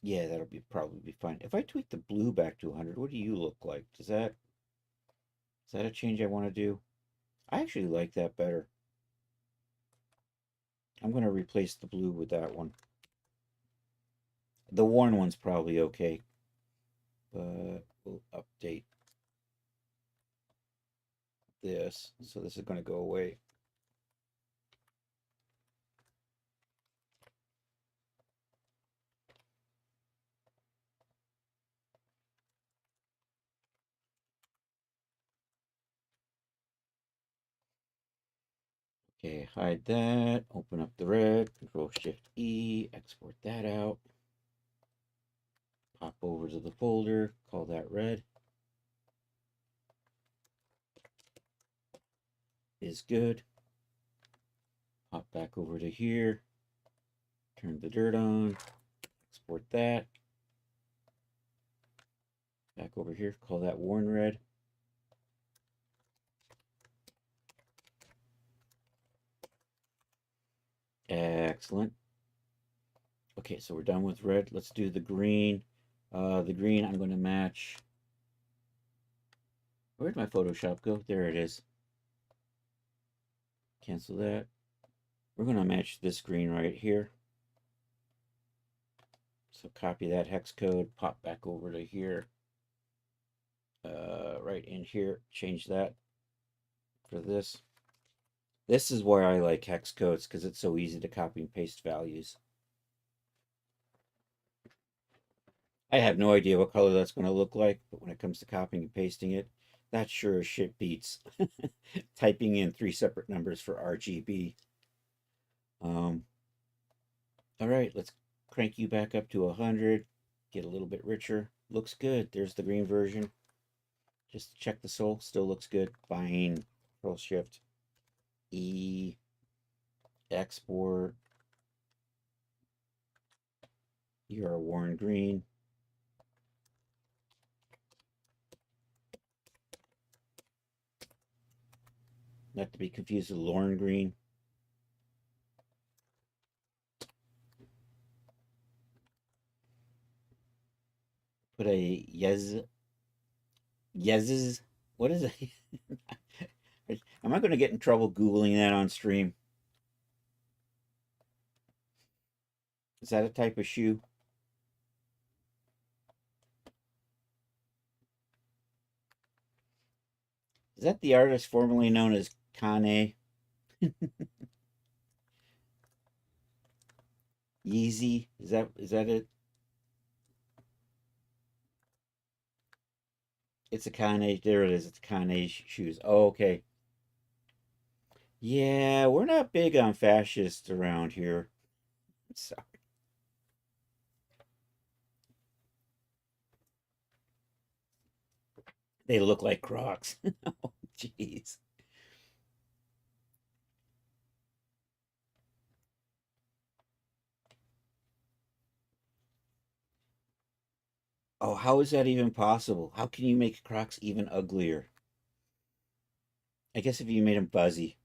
yeah, that'll be probably be fine. If I tweak the blue back to 100, what do you look like? Is that a change I want to do? I actually like that better. I'm going to replace the blue with that one. The worn one's probably okay, but we'll update this. So this is going to go away. Okay, hide that, open up the red, Control Shift E, export that out. Pop over to the folder, call that red. Is good. Hop back over to here, turn the dirt on, export that. Back over here, call that worn red. Excellent. Okay, so we're done with red. Let's do the green. The green I'm going to match. Where'd my Photoshop go? There it is. Cancel that. We're going to match this green right here. So copy that hex code, pop back over to here. Right in here, change that for this. This is where I like hex codes because it's so easy to copy and paste values. I have no idea what color that's going to look like, but when it comes to copying and pasting it, that sure as shit beats typing in 3 separate numbers for RGB. All right, let's crank you back up to 100, get a little bit richer. Looks good. There's the green version. Just check the soul. Still looks good. Fine. Control Shift E. Export. You're a worn green. Not to be confused with Lorne green. Put a Yez's. What is it? Am I going to get in trouble Googling that on stream? Is that a type of shoe? Is that the artist formerly known as Kanye? Yeezy? Is that it? It's a Kanye. There it is. It's Kanye shoes. Oh, okay. Yeah, we're not big on fascists around here. Sorry. They look like Crocs. Oh, jeez. Oh, how is that even possible? How can you make Crocs even uglier? I guess if you made them fuzzy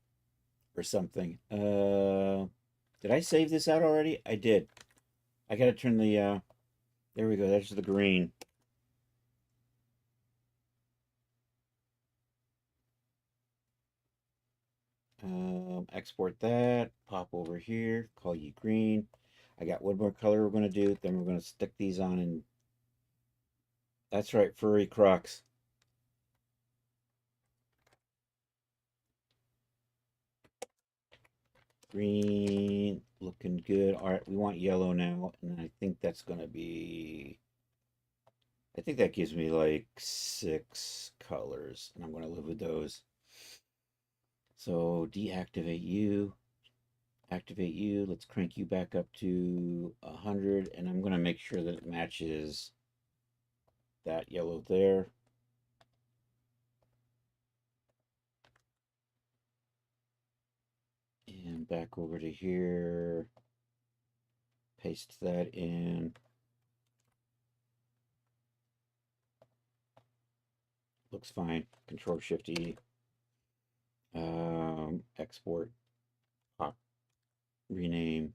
or something. Did I save this out already? I did. I gotta turn the, there we go. That's the green. Export that, pop over here, call you green. I got one more color we're gonna do, then we're gonna stick these on and that's right, furry Crocs. Green, looking good. All right, we want yellow now, and I think that's gonna be, I think that gives me like 6 colors, and I'm gonna live with those. So deactivate you, activate you. Let's crank you back up to 100, and I'm gonna make sure that it matches that yellow there. And back over to here. Paste that in. Looks fine. Control Shift E. Export. Pop. Rename.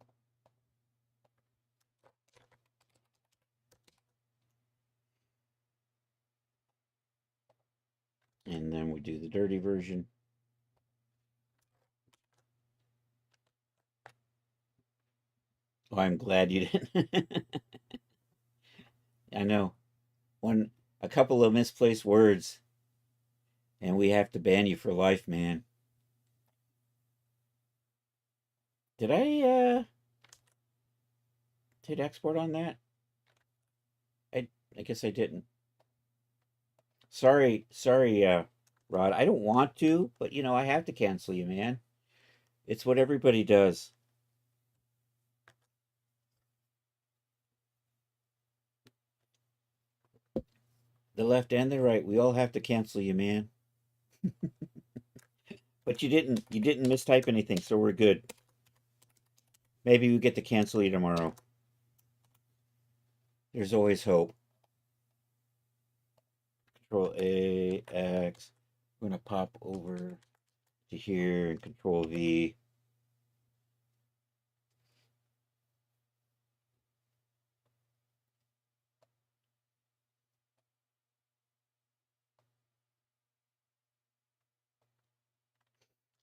And then we do the dirty version. Oh, I'm glad you didn't. I know. A couple of misplaced words, and we have to ban you for life, man. Did I hit export on that? I guess I didn't. Sorry, Rod. I don't want to, but I have to cancel you, man. It's what everybody does. The left and the right, we all have to cancel you, man. But you didn't mistype anything, so we're good. Maybe we get to cancel you tomorrow. There's always hope. Control A, X. We're gonna pop over to here and Control V.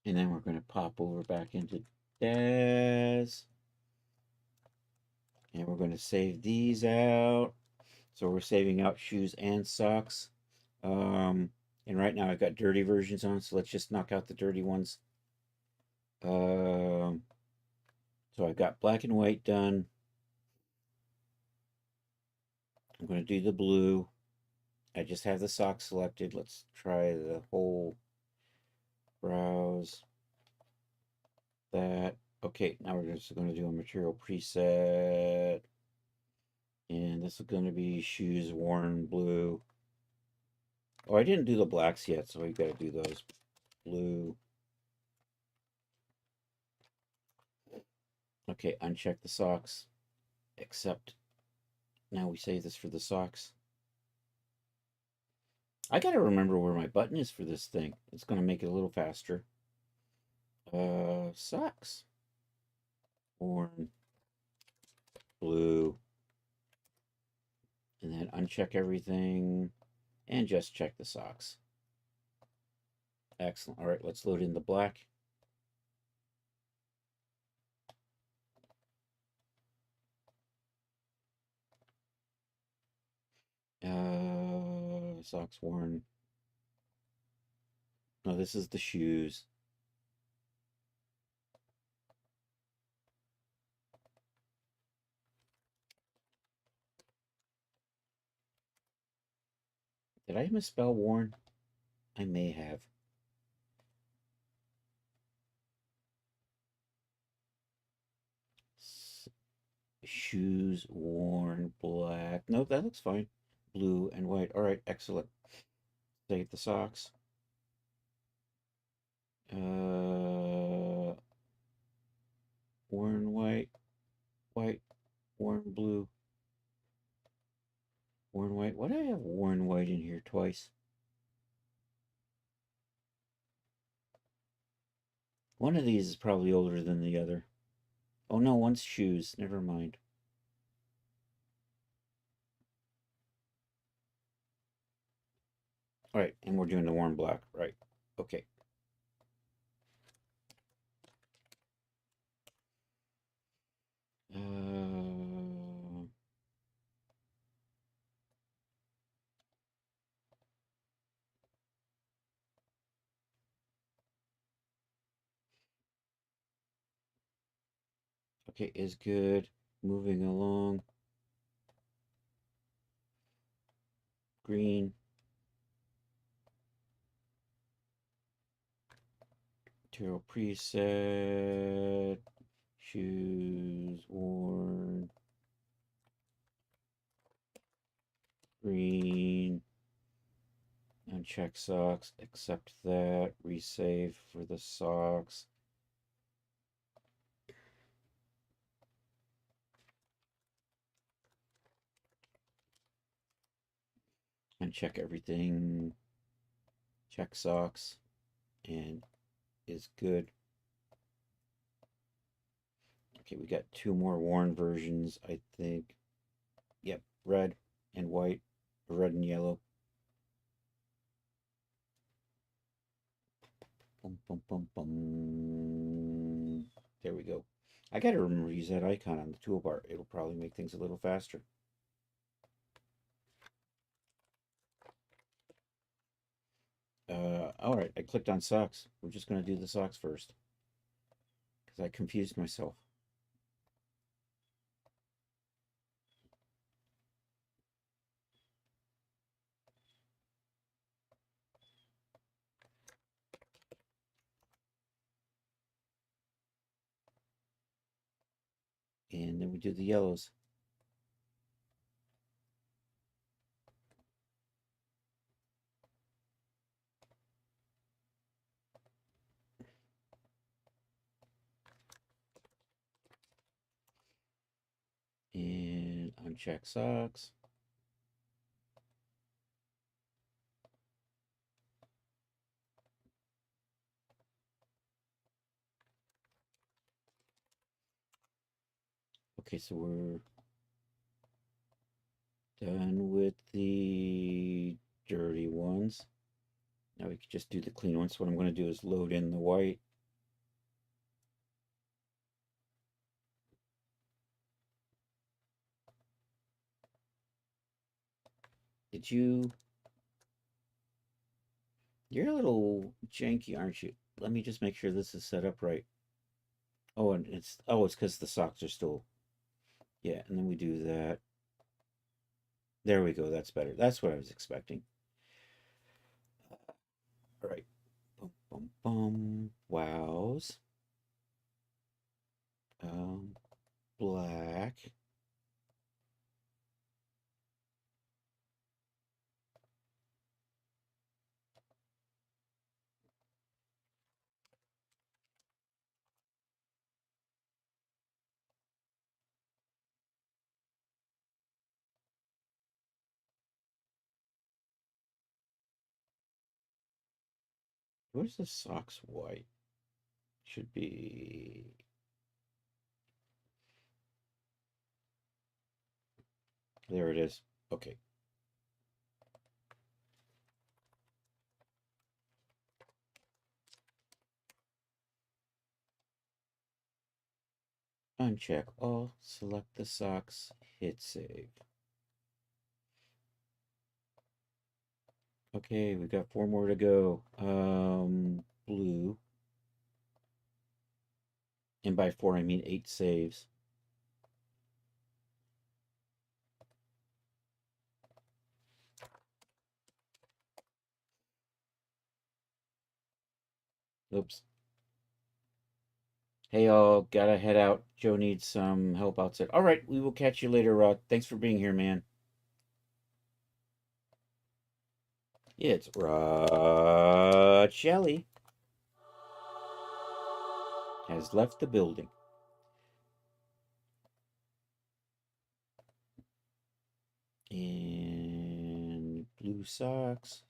And then we're going to pop over back into Daz. And we're going to save these out. So we're saving out shoes and socks. And right now I've got dirty versions on, so let's just knock out the dirty ones. So I've got black and white done. I'm going to do the blue. I just have the socks selected. Let's try the whole browse. That. Okay, now we're just going to do a material preset. And this is going to be shoes worn blue. Oh, I didn't do the blacks yet, so we've got to do those. Blue. Okay, uncheck the socks. Except, now we save this for the socks. I got to remember where my button is for this thing. It's going to make it a little faster. Socks. Worn. Blue. And then uncheck everything. And just check the socks. Excellent. All right, let's load in the black. Socks worn. No, this is the shoes. Did I misspell worn? I may have. Shoes worn black. No, that looks fine. Blue and white. All right, excellent. Save the socks. Worn white, worn blue, worn white. Why do I have worn white in here twice? One of these is probably older than the other. Oh no, one's shoes. Never mind. All right, and we're doing the worn black. Right. Okay. Okay, is good. Moving along. Green. Material preset. Shoes worn. Green. Uncheck socks. Accept that. Resave for the socks. Uncheck everything. Check socks. And is good. Okay, we got 2 more worn versions, I think. Yep, red and white, red and yellow. Boom, boom, boom, boom. There we go. I gotta remember to use that icon on the toolbar. It'll probably make things a little faster. All right, I clicked on socks. We're just gonna do the socks first because I confused myself. And then we do the yellows. And uncheck socks. Okay, so we're done with the dirty ones. Now we can just do the clean ones. What I'm going to do is load in the white. Did you... You're a little janky, aren't you? Let me just make sure this is set up right. Oh, and it's because the socks are still... Yeah, and then we do that. There we go. That's better. That's what I was expecting. All right. Boom, boom, boom. Wows. Black. Where's the socks white? Should be... There it is. Okay. Uncheck all, select the socks, hit save. Okay, we've got 4 more to go. Blue. And by 4, I mean 8 saves. Oops. Hey, all, gotta head out. Joe needs some help outside. All right, we will catch you later, Rod. Thanks for being here, man. It's Rod Shelley has left the building. And blue socks.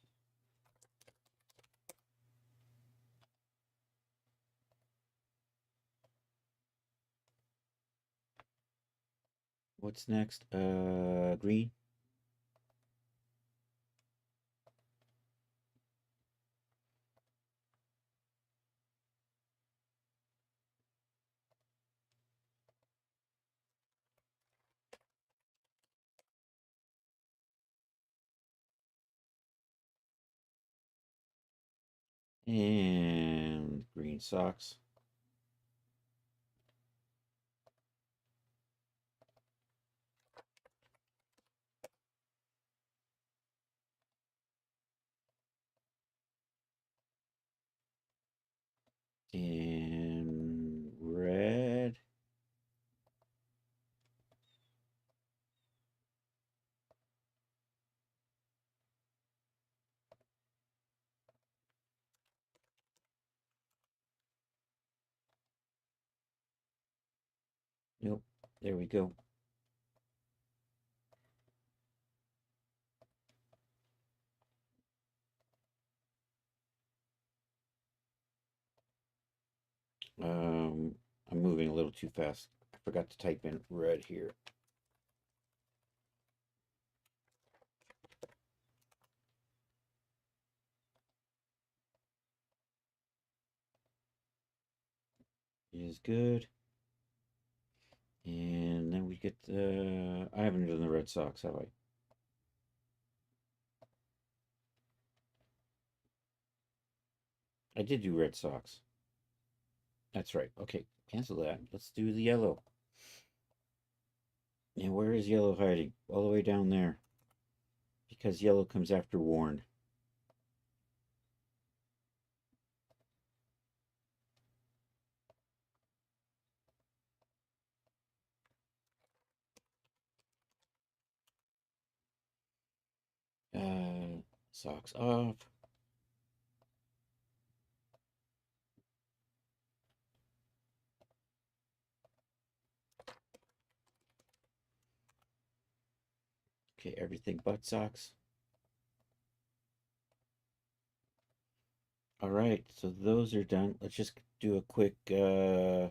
What's next? Green. And green socks. And red. Nope. There we go. I'm moving a little too fast. I forgot to type in red here. Is good. And then we get the... I haven't done the Red Sox, have I? I did do Red Sox. That's right. Okay, cancel that. Let's do the yellow. And where is yellow hiding? All the way down there. Because yellow comes after Warren. Socks off. Okay, everything but socks. All right, so those are done. Let's just do a quick run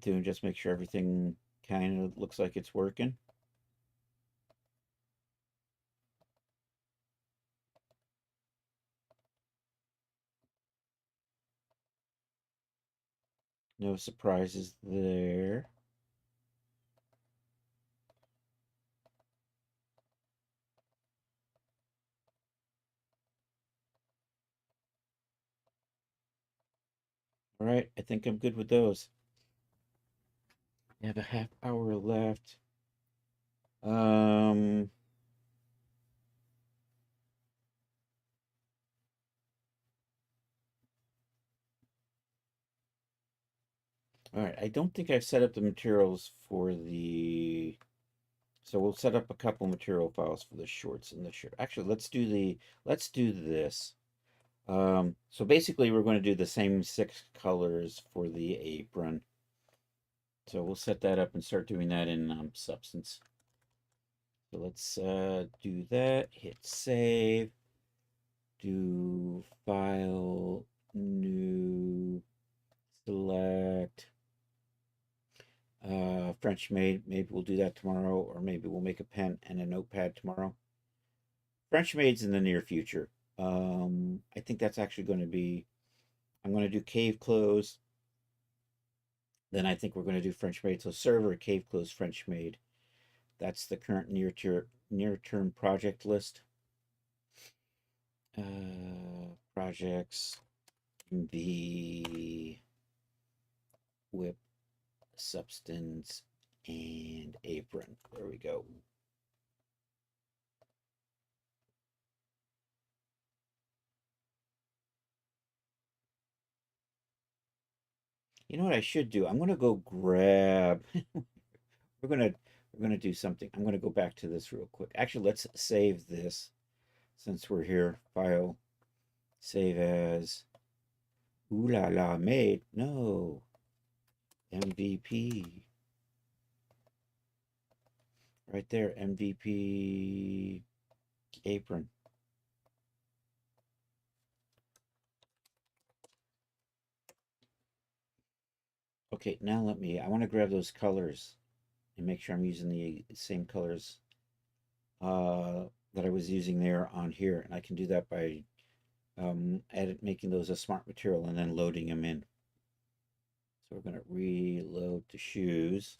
through and just make sure everything kind of looks like it's working. No surprises there. All right, I think I'm good with those. We have a half hour left. Um, all right, I don't think I've set up the materials for the... So we'll set up a couple material files for the shorts and the shirt. Actually, let's do this. So basically we're going to do the same 6 colors for the apron. So we'll set that up and start doing that in Substance. So let's do that, hit save, do file, new, select, French made. Maybe we'll do that tomorrow, or maybe we'll make a pen and a notepad tomorrow. French made's in the near future. I think that's actually going to be, I'm going to do cave close. Then I think we're going to do French made. So server, cave close, French made. That's the current near-term project list. Projects, the whip, substance, and apron. There we go. You know what I should do? I'm gonna go grab. we're gonna do something. I'm gonna go back to this real quick. Actually, let's save this since we're here. File, save as. Ooh la la, made. No. MVP. Right there, MVP apron. Okay, now I want to grab those colors and make sure I'm using the same colors that I was using there on here. And I can do that by making those a smart material and then loading them in. So we're going to reload the shoes.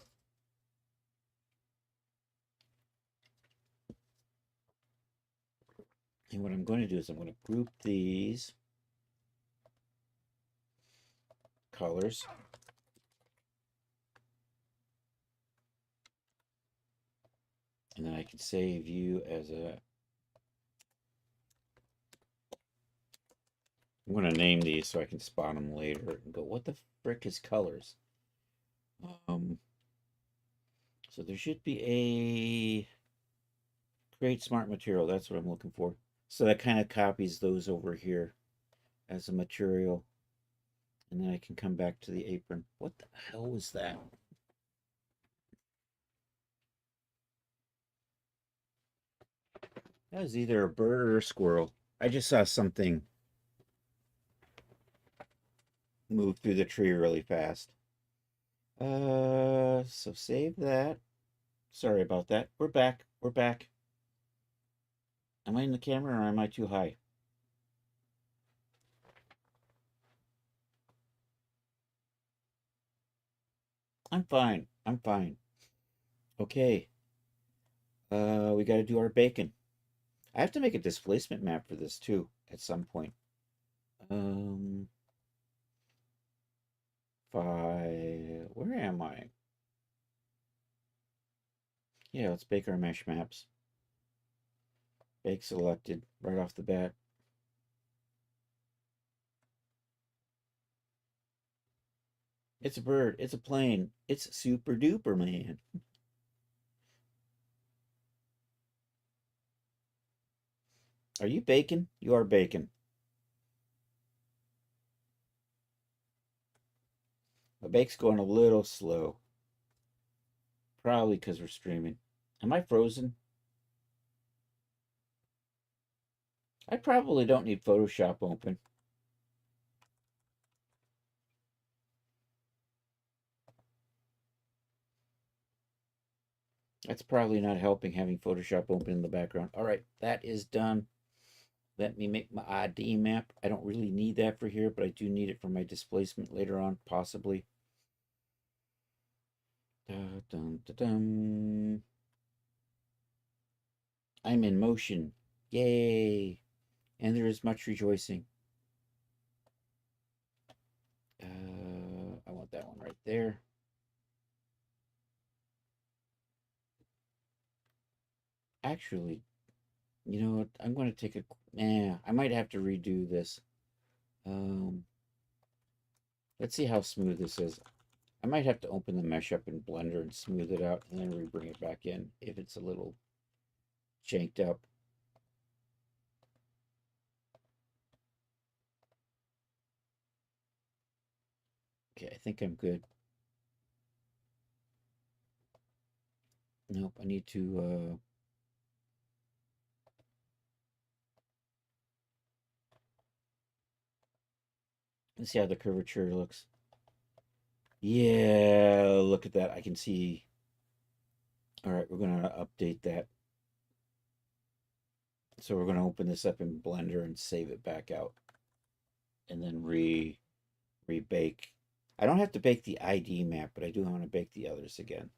And what I'm going to do is I'm going to group these colors. And then I can save you as a... I'm going to name these so I can spot them later and go, what the frick is colors? So there should be a create smart material. That's what I'm looking for. So that kind of copies those over here as a material. And then I can come back to the apron. What the hell was that? That was either a bird or a squirrel. I just saw something move through the tree really fast. So save that. Sorry about that. We're back. We're back. Am I in the camera or am I too high? I'm fine. I'm fine. Okay. We got to do our bacon. I have to make a displacement map for this too at some point. Um, where am I? Yeah, let's bake our mesh maps. Bake selected right off the bat. It's a bird. It's a plane. It's super duper man. Are you bacon? You are bacon. My bake's going a little slow. Probably because we're streaming. Am I frozen? I probably don't need Photoshop open. That's probably not helping having Photoshop open in the background. All right, that is done. Let me make my ID map. I don't really need that for here, but I do need it for my displacement later on, possibly. Dun, dun, dun, dun. I'm in motion. Yay! And there is much rejoicing. I want that one right there. Actually, you know what? I'm going to take a... I might have to redo this. Let's see how smooth this is. I might have to open the mesh up in Blender and smooth it out and then bring it back in if it's a little janked up. Okay, I think I'm good. Nope, I need to let's see how the curvature looks. Yeah, look at that. I can see. All right, we're going to update that. So we're going to open this up in Blender and save it back out. And then rebake. I don't have to bake the ID map, but I do want to bake the others again.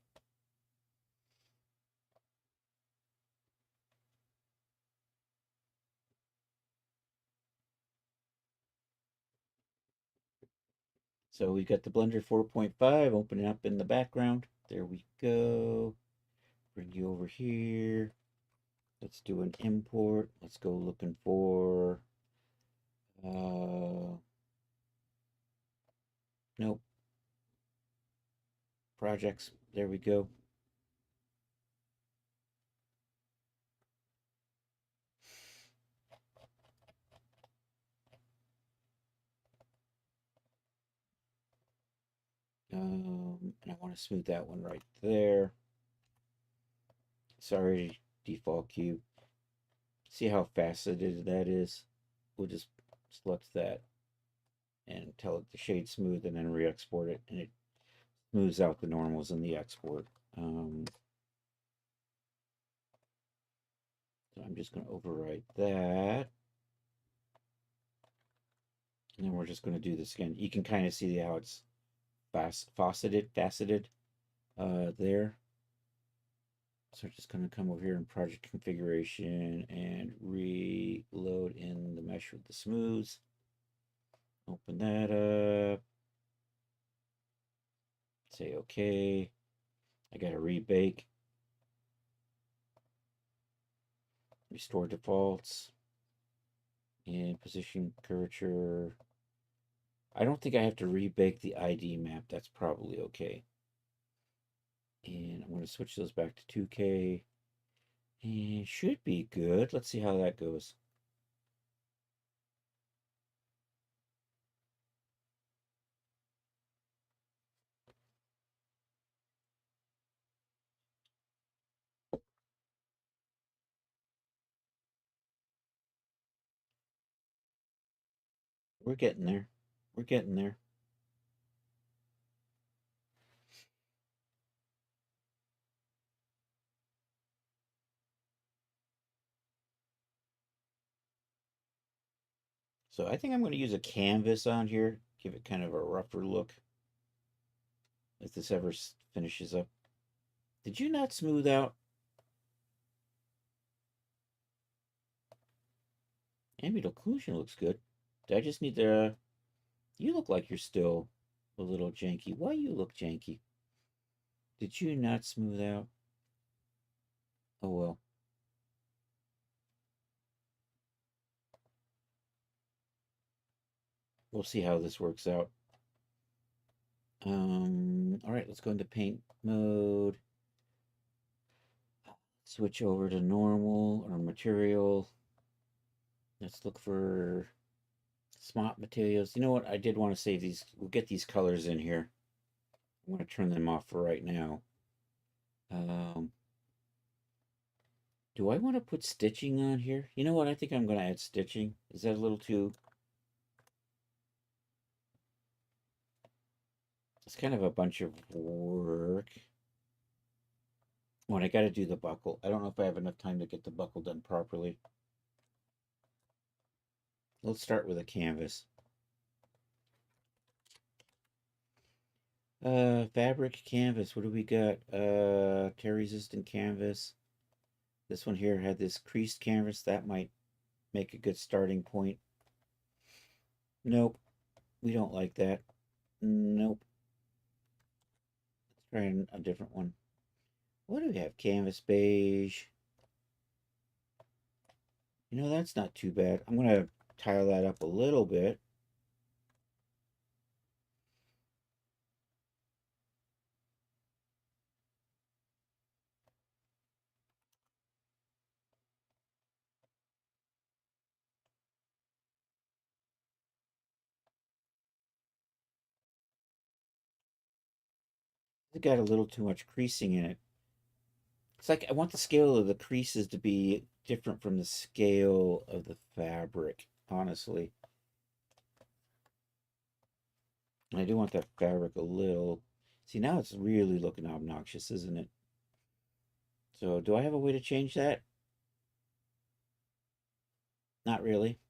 So we got the Blender 4.5 opening up in the background. There we go. Bring you over here. Let's do an import. Let's go looking for nope. Projects. There we go. And I want to smooth that one right there. Sorry, default cube. See how faceted that is? We'll just select that and tell it to shade smooth and then re-export it, and it smooths out the normals in the export. So I'm just going to overwrite that. And then we're just going to do this again. You can kind of see how it's faceted there. So we're just going to come over here in project configuration and reload in the mesh with the smooths. Open that up. Say okay. I got to rebake. Restore defaults. And position curvature. I don't think I have to rebake the ID map. That's probably okay. And I'm going to switch those back to 2K. And should be good. Let's see how that goes. We're getting there. We're getting there. So I think I'm going to use a canvas on here, give it kind of a rougher look if this ever finishes up. Did you not smooth out? Ambient occlusion looks good. I just need to... You look like you're still a little janky. Why you look janky? Did you not smooth out? Oh well. We'll see how this works out. All right, let's go into paint mode. Switch over to normal or material. Let's look for smart materials. You know what? I did want to save these. We'll get these colors in here. I want to turn them off for right now. Do I want to put stitching on here? You know what? I think I'm going to add stitching. Is that a little too... It's kind of a bunch of work. When I got to do the buckle. I don't know if I have enough time to get the buckle done properly. Let's start with a canvas. Fabric canvas. What do we got? Tear resistant canvas. This one here had this creased canvas. That might make a good starting point. Nope. We don't like that. Nope. Let's try a different one. What do we have? Canvas beige. You know, that's not too bad. I'm going to tile that up a little bit. It got a little too much creasing in it. It's like I want the scale of the creases to be different from the scale of the fabric, honestly. And I do want that fabric a little... See, now it's really looking obnoxious, isn't it? So, do I have a way to change that? Not really.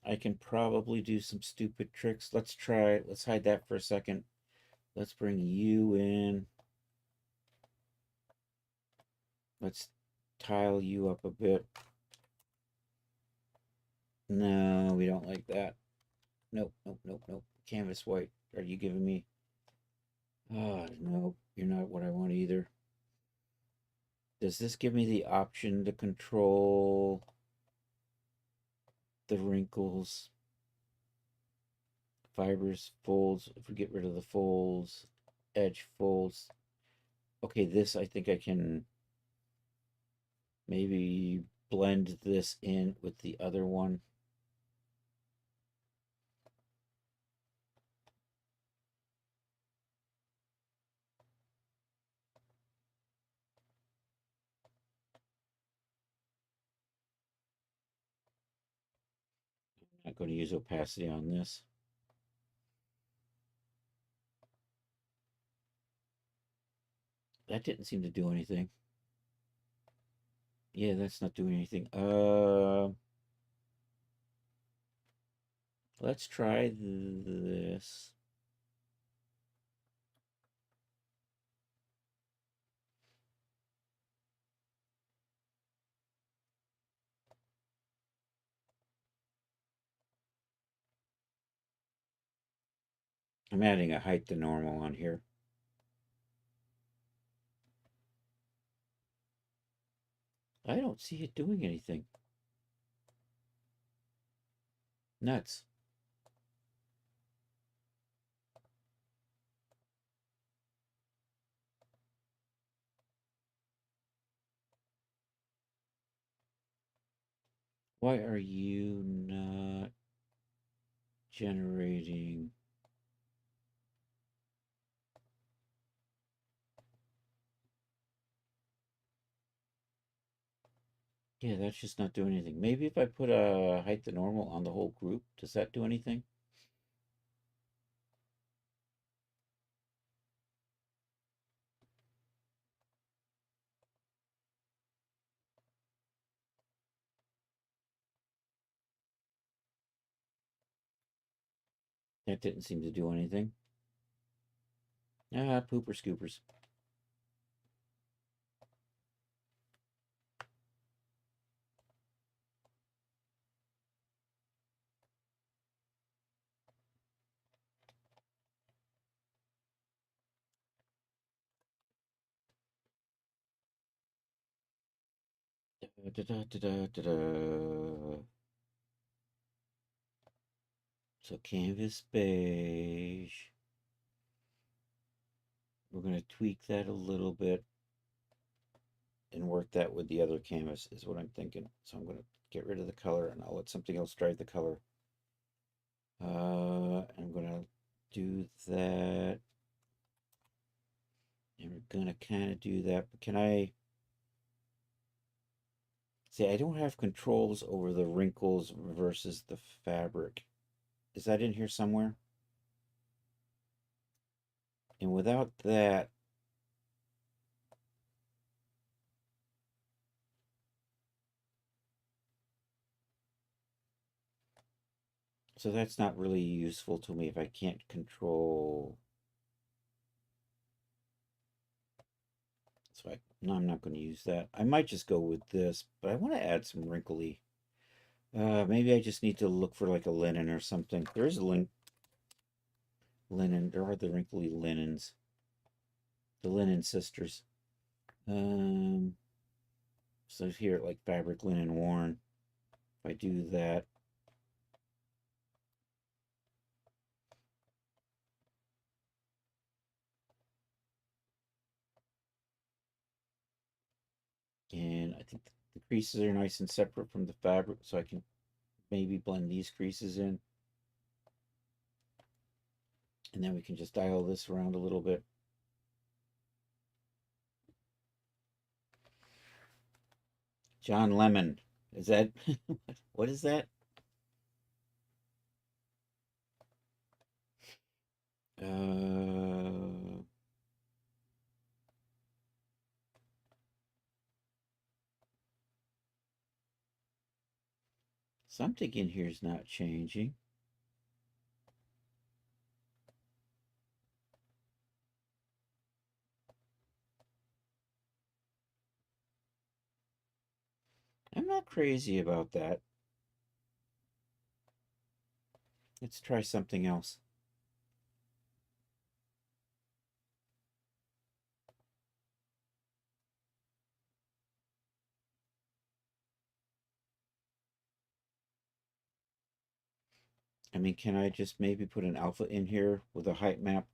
I can probably do some stupid tricks. Let's try it. Let's hide that for a second. Let's bring you in. Let's tile you up a bit. No, we don't like that. Nope, nope, nope, nope. Canvas white. Are you giving me... Oh, no, you're not what I want either. Does this give me the option to control the wrinkles, fibers, folds? If we get rid of the folds, edge folds. Okay, this I think I can maybe blend this in with the other one. I'm not going to use opacity on this. That didn't seem to do anything. Yeah, that's not doing anything. Let's try this. I'm adding a height to normal on here. I don't see it doing anything. Nuts. Why are you not generating? Yeah, that's just not doing anything. Maybe if I put a height to normal on the whole group, does that do anything? That didn't seem to do anything. Ah, pooper scoopers. Da, da, da, da, da, da. So canvas beige. We're going to tweak that a little bit and work that with the other canvas is what I'm thinking. So I'm going to get rid of the color and I'll let something else drive the color. I'm going to do that. And we're going to kind of do that. But can I... See, I don't have controls over the wrinkles versus the fabric. Is that in here somewhere? And without that, so that's not really useful to me if I can't control. So no, I'm not going to use that. I might just go with this, but I want to add some wrinkly. Maybe I just need to look for like a linen or something. There is a linen. There are the wrinkly linens. The linen sisters. So here, like fabric linen worn. If I do that, and I think the creases are nice and separate from the fabric, so I can maybe blend these creases in. And then we can just dial this around a little bit. John Lemon. Is that, what is that? Uh, Something in here is not changing. I'm not crazy about that. Let's try something else. I mean, can I just maybe put an alpha in here with a height map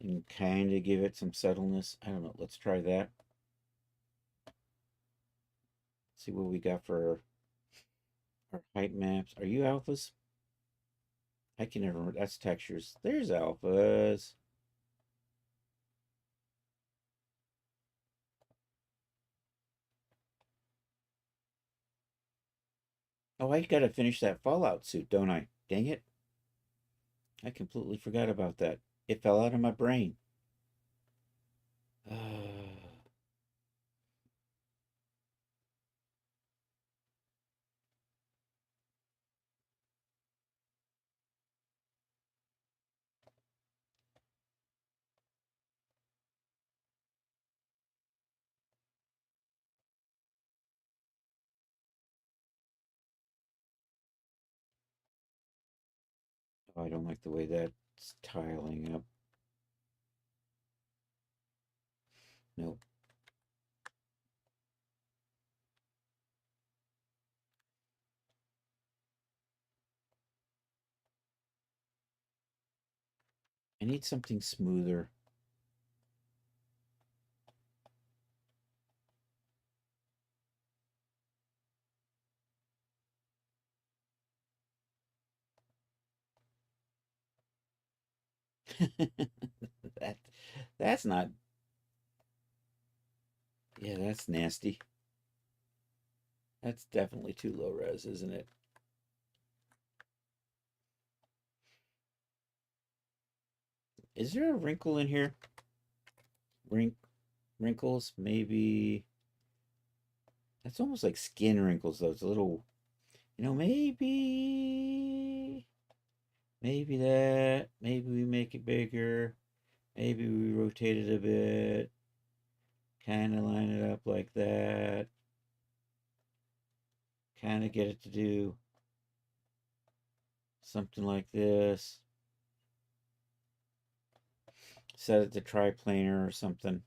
and kind of give it some subtleness? I don't know. Let's try that. See what we got for our height maps. Are you alphas? I can never remember. That's textures. There's alphas. Oh, I gotta finish that Fallout suit, don't I? Dang it. I completely forgot about that. It fell out of my brain. Oh, I don't like the way that's tiling up. Nope. I need something smoother. that that's not. Yeah, that's nasty. That's definitely too low res, isn't it? Is there a wrinkle in here? Wrinkles, maybe. That's almost like skin wrinkles, though. It's a little, maybe. Maybe that. Maybe we make it bigger. Maybe we rotate it a bit. Kind of line it up like that. Kind of get it to do something like this. Set it to triplanar or something.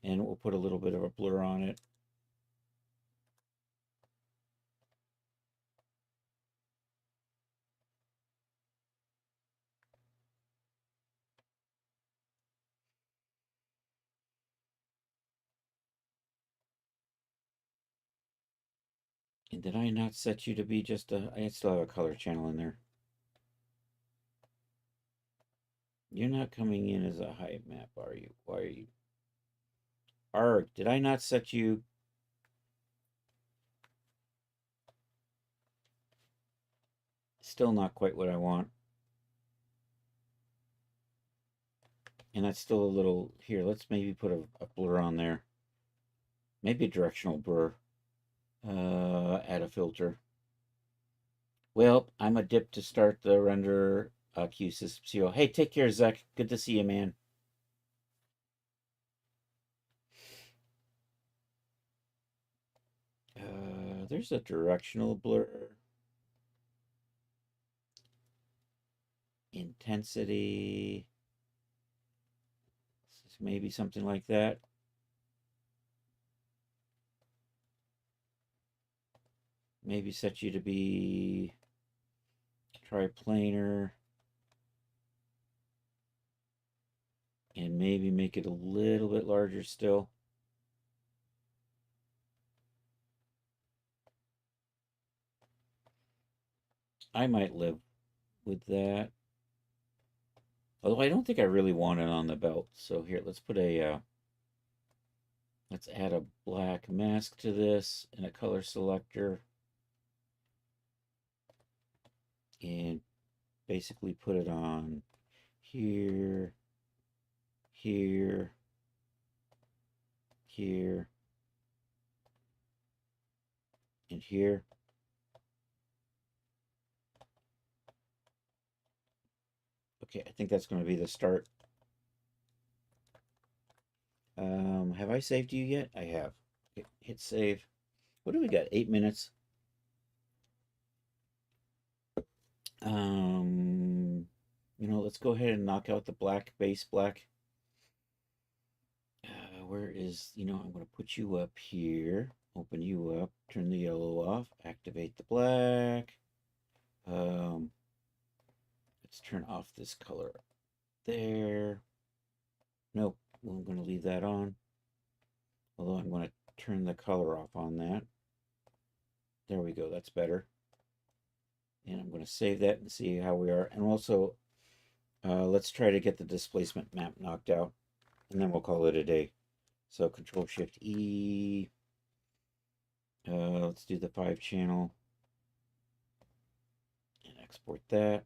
And we'll put a little bit of a blur on it. And did I not set you to be just a... I still have a color channel in there. You're not coming in as a height map, are you? Why are you? Arg, did I not set you? Still not quite what I want. And that's still a little... Here, let's maybe put a blur on there. Maybe a directional blur. Add a filter. Well, I'm a dip to start the render queue system. So, hey, take care, Zach. Good to see you, man. There's a directional blur. Intensity. Maybe something like that. Maybe set you to be triplanar. And maybe make it a little bit larger still. I might live with that. Although I don't think I really want it on the belt. So here, let's put a, let's add a black mask to this and a color selector. And basically put it on here, here, here, and here. Okay, I think that's going to be the start. Have I saved you yet? I have. Okay, hit save. What do we got? 8 minutes. You know, let's go ahead and knock out the black, base black. Where is, you know, I'm going to put you up here. Open you up. Turn the yellow off. Activate the black. Let's turn off this color there. Nope, I'm going to leave that on. Although I'm going to turn the color off on that. There we go, that's better. And I'm going to save that and see how we are. And also, let's try to get the displacement map knocked out. And then we'll call it a day. So Control-Shift-E. Let's do the 5-channel. And export that.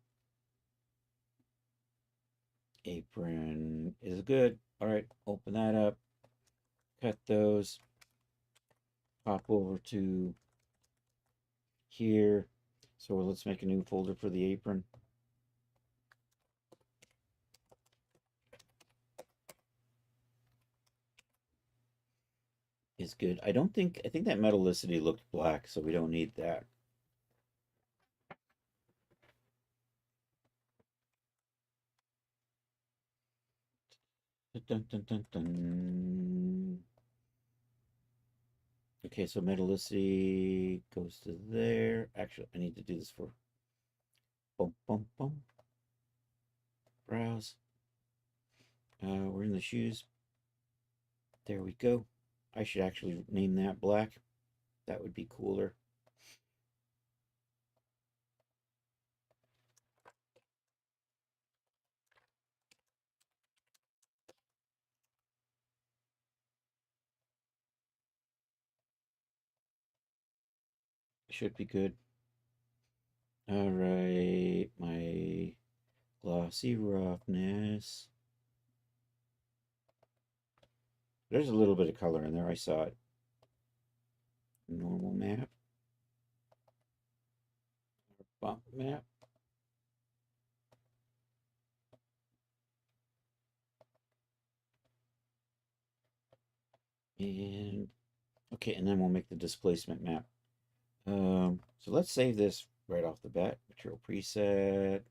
Apron is good. All right, open that up. Cut those. Pop over to here. So let's make a new folder for the apron. Is good. I think that metallicity looked black, so we don't need that. Dun, dun, dun, dun. Okay, so metallicity goes to there. Actually, I need to do this for boom, boom, boom. Browse. We're in the shoes. There we go. I should actually name that black. That would be cooler. Should be good. All right, my glossy roughness. There's a little bit of color in there. I saw it. Normal map. Bump map. And okay, and then we'll make the displacement map. So let's save this right off the bat. Material preset,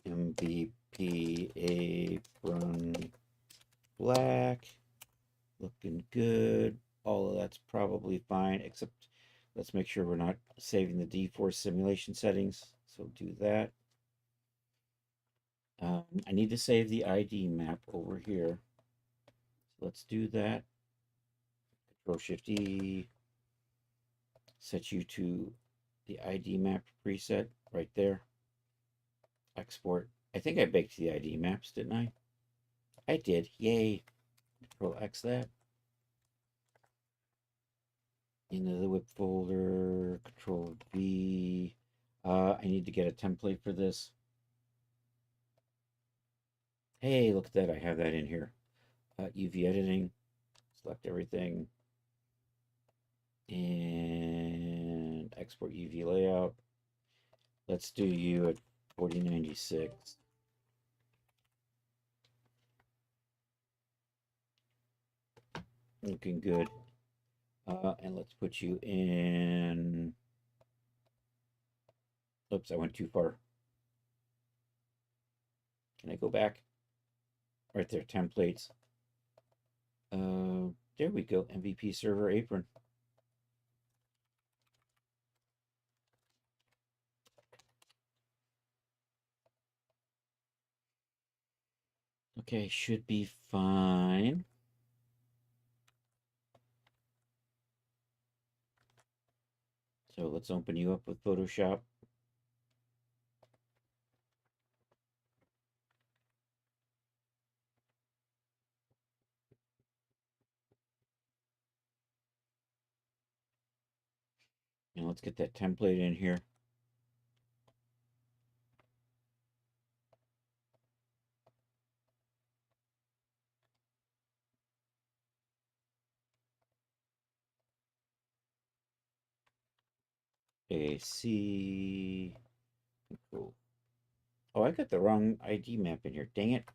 MVP apron black, looking good. All of that's probably fine, except let's make sure we're not saving the D-Force simulation settings. So do that. I need to save the ID map over here. So let's do that. Control Shift E. Set you to the ID map preset right there. Export. I think I baked the ID maps, didn't I? I did. Yay. Control X that. Into the whip folder. Control V. I need to get a template for this. Hey, look at that. I have that in here. UV editing. Select everything. And export UV layout. Let's do you at 4096. Looking good. And let's put you in. Oops, I went too far. Can I go back? Right there, templates. There we go. MVP server apron. Okay, should be fine. So let's open you up with Photoshop. And let's get that template in here. AC. Cool. Oh, I got the wrong ID map in here. Dang it.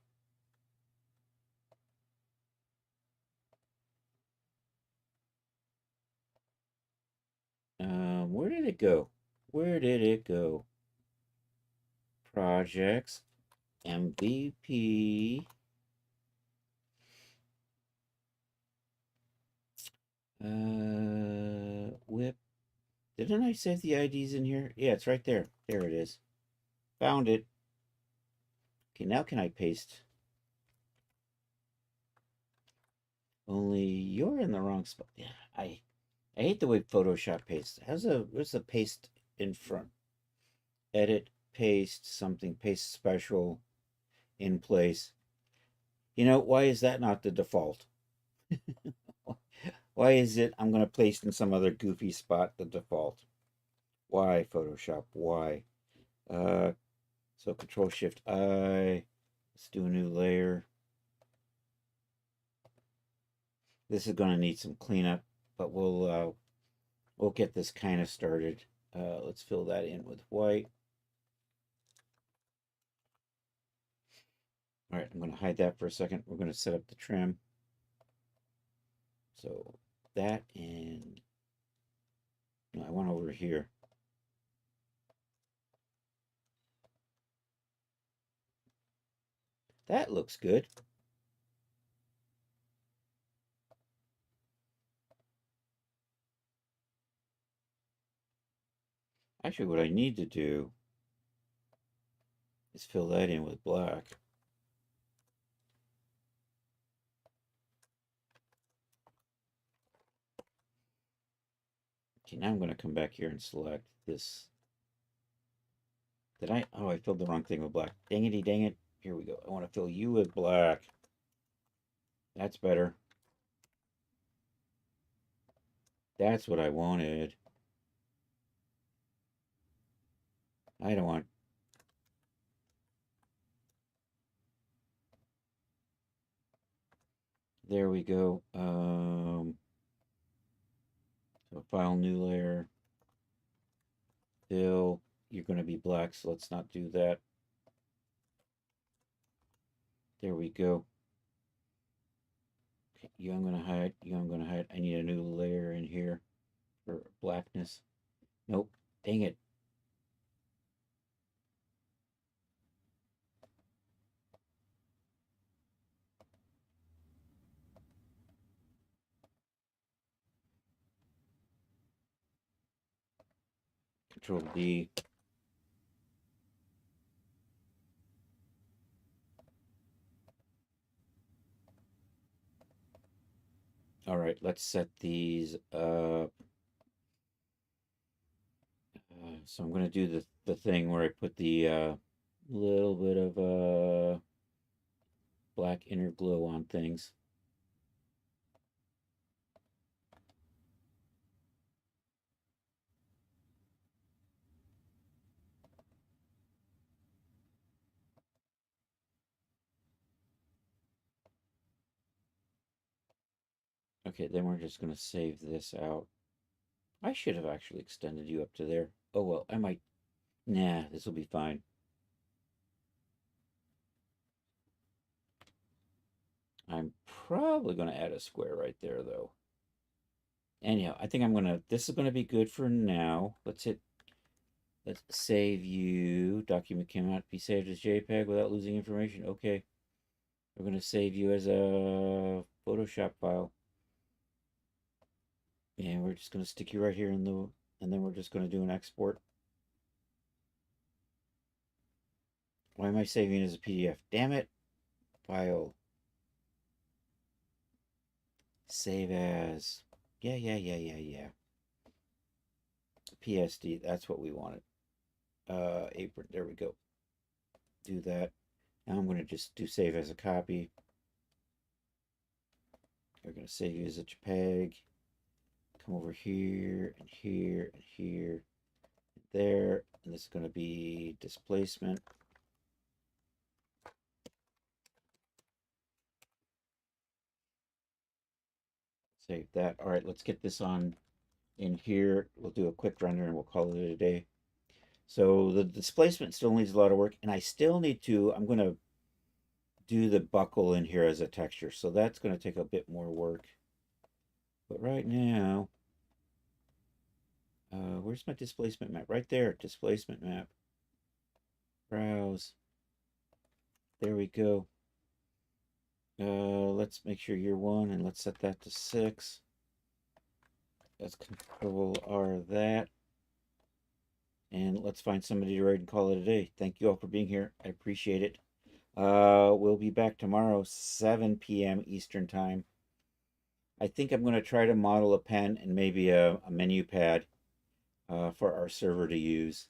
Where did it go? Where did it go? Projects. MVP. Whip. Didn't I save the IDs in here? Yeah, it's right there. There it is. Found it. Okay, now can I paste? Only you're in the wrong spot. Yeah, I hate the way Photoshop pastes. Where's the paste in front? Edit, paste, something, paste special, in place. You know, why is that not the default? Why is it I'm going to paste in some other goofy spot the default? Why, Photoshop? Why? So Control Shift I. Let's do a new layer. This is going to need some cleanup, but we'll get this kind of started. Let's fill that in with white. All right, I'm going to hide that for a second. We're going to set up the trim. So that, and no, I want over here. That looks good. Actually, what I need to do is fill that in with black. Okay, now I'm going to come back here and select this. Did I? Oh, I filled the wrong thing with black. Dang it, dang it. Here we go. I want to fill you with black. That's better. That's what I wanted. I don't want. There we go. So file, new layer. Fill. You're going to be black, so let's not do that. There we go. You I'm gonna hide. You I'm gonna hide. I need a new layer in here for blackness. Nope. Dang it. Control D. All right, let's set these up. So I'm gonna do the thing where I put the little bit of black inner glow on things. Okay, then we're just gonna save this out. I should have actually extended you up to there. Oh well, I might. Nah, this will be fine. I'm probably gonna add a square right there though. Anyhow, I think I'm gonna. This is gonna be good for now. Let's save you. Document cannot be saved as JPEG without losing information. Okay. We're going to save you as a Photoshop file. And we're just going to stick you right here in the, and then we're just going to do an export. Why am I saving it as a PDF? Damn it. File. Save as. Yeah. PSD. That's what we wanted. Apron. There we go. Do that. Now I'm going to just do save as a copy. We're going to save you as a JPEG. Come over here and here and here. There. And this is going to be displacement. Save that. All right, let's get this on in here. We'll do a quick render and we'll call it a day. So the displacement still needs a lot of work, and I still need to, I'm going to do the buckle in here as a texture. So that's going to take a bit more work. But right now, where's my displacement map? Right there, displacement map. Browse. There we go. Let's make sure you're 1, and let's set that to 6. Let's Control R that. And let's find somebody to write and call it a day. Thank you all for being here. I appreciate it. We'll be back tomorrow, 7 p.m. Eastern Time. I think I'm going to try to model a pen and maybe a menu pad for our server to use.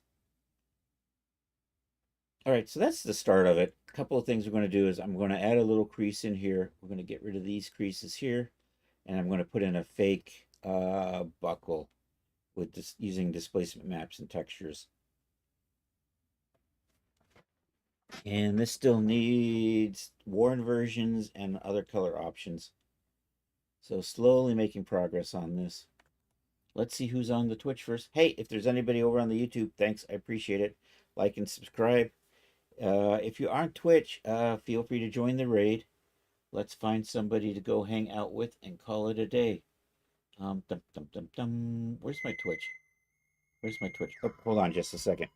All right, so that's the start of it. A couple of things we're going to do is I'm going to add a little crease in here. We're going to get rid of these creases here. And I'm going to put in a fake buckle with this, using displacement maps and textures. And this still needs worn versions and other color options. So slowly making progress on this. Let's see who's on the Twitch first. Hey, if there's anybody over on the YouTube, thanks. I appreciate it. Like and subscribe. If you aren't Twitch, feel free to join the raid. Let's find somebody to go hang out with and call it a day. Where's my Twitch? Where's my Twitch? Oh, hold on just a second.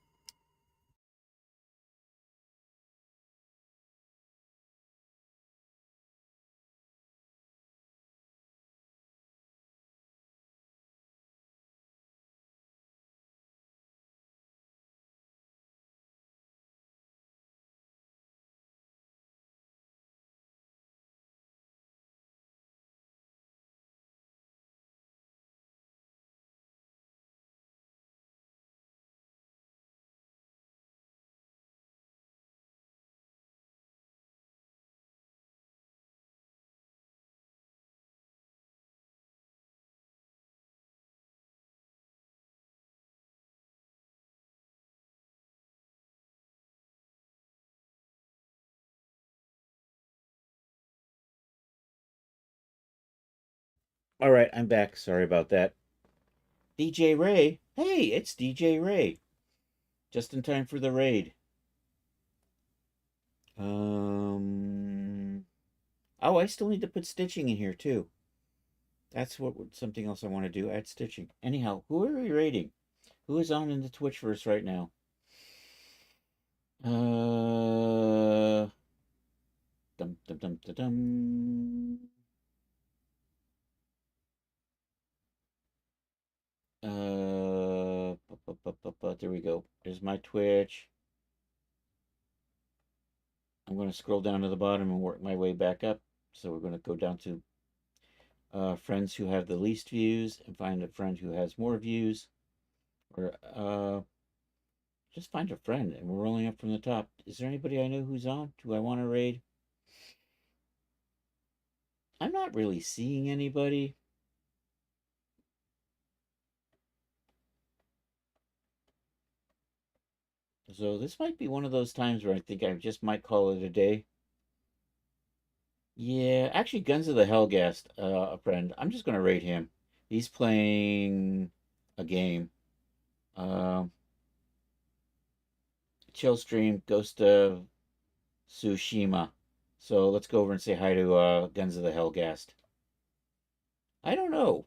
All right, I'm back. Sorry about that. DJ Ray. Hey, it's DJ Ray. Just in time for the raid. Oh, I still need to put stitching in here too. That's something else I want to do. Add stitching. Anyhow, who are we rating? Who is on in the Twitchverse right now? Dum dum dum dum dum. There we go. There's my Twitch. I'm going to scroll down to the bottom and work my way back up. So we're going to go down to friends who have the least views and find a friend who has more views. Or just find a friend, and we're rolling up from the top. Is there anybody I know who's on? Do I want to raid? I'm not really seeing anybody. So this might be one of those times where I think I just might call it a day. Yeah, actually, Guns of the Hellgast, a friend. I'm just going to raid him. He's playing a game. Chill Stream, Ghost of Tsushima. So let's go over and say hi to Guns of the Hellgast. I don't know.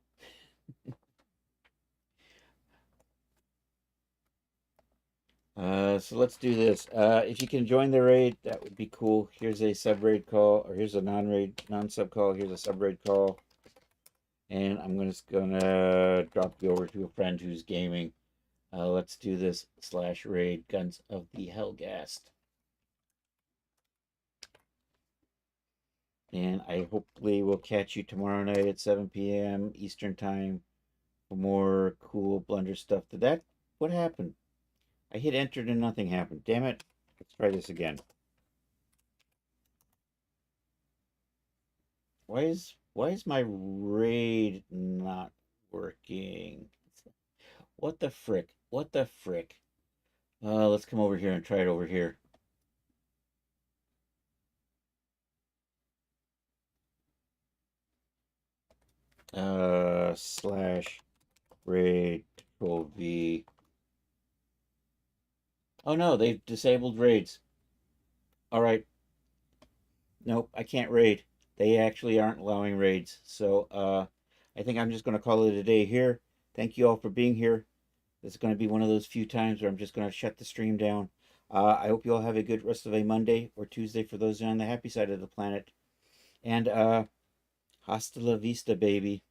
So let's do this. If you can join the raid, that would be cool. Here's a sub-raid call, or here's a non-sub call. Here's a sub-raid call. And I'm just gonna drop you over to a friend who's gaming. Let's do this /raid Guns of the Hellgast. And I hopefully will catch you tomorrow night at 7 p.m. Eastern Time for more cool Blender stuff. What happened? I hit enter and nothing happened. Damn it. Let's try this again. Why is my raid not working? What the frick? What the frick? Let's come over here and try it over here. /raid Control V. Oh no, they've disabled raids. All right. Nope, I can't raid. They actually aren't allowing raids. So I think I'm just going to call it a day here. Thank you all for being here. This is going to be one of those few times where I'm just going to shut the stream down. I hope you all have a good rest of a Monday or Tuesday for those on the happy side of the planet. And hasta la vista, baby.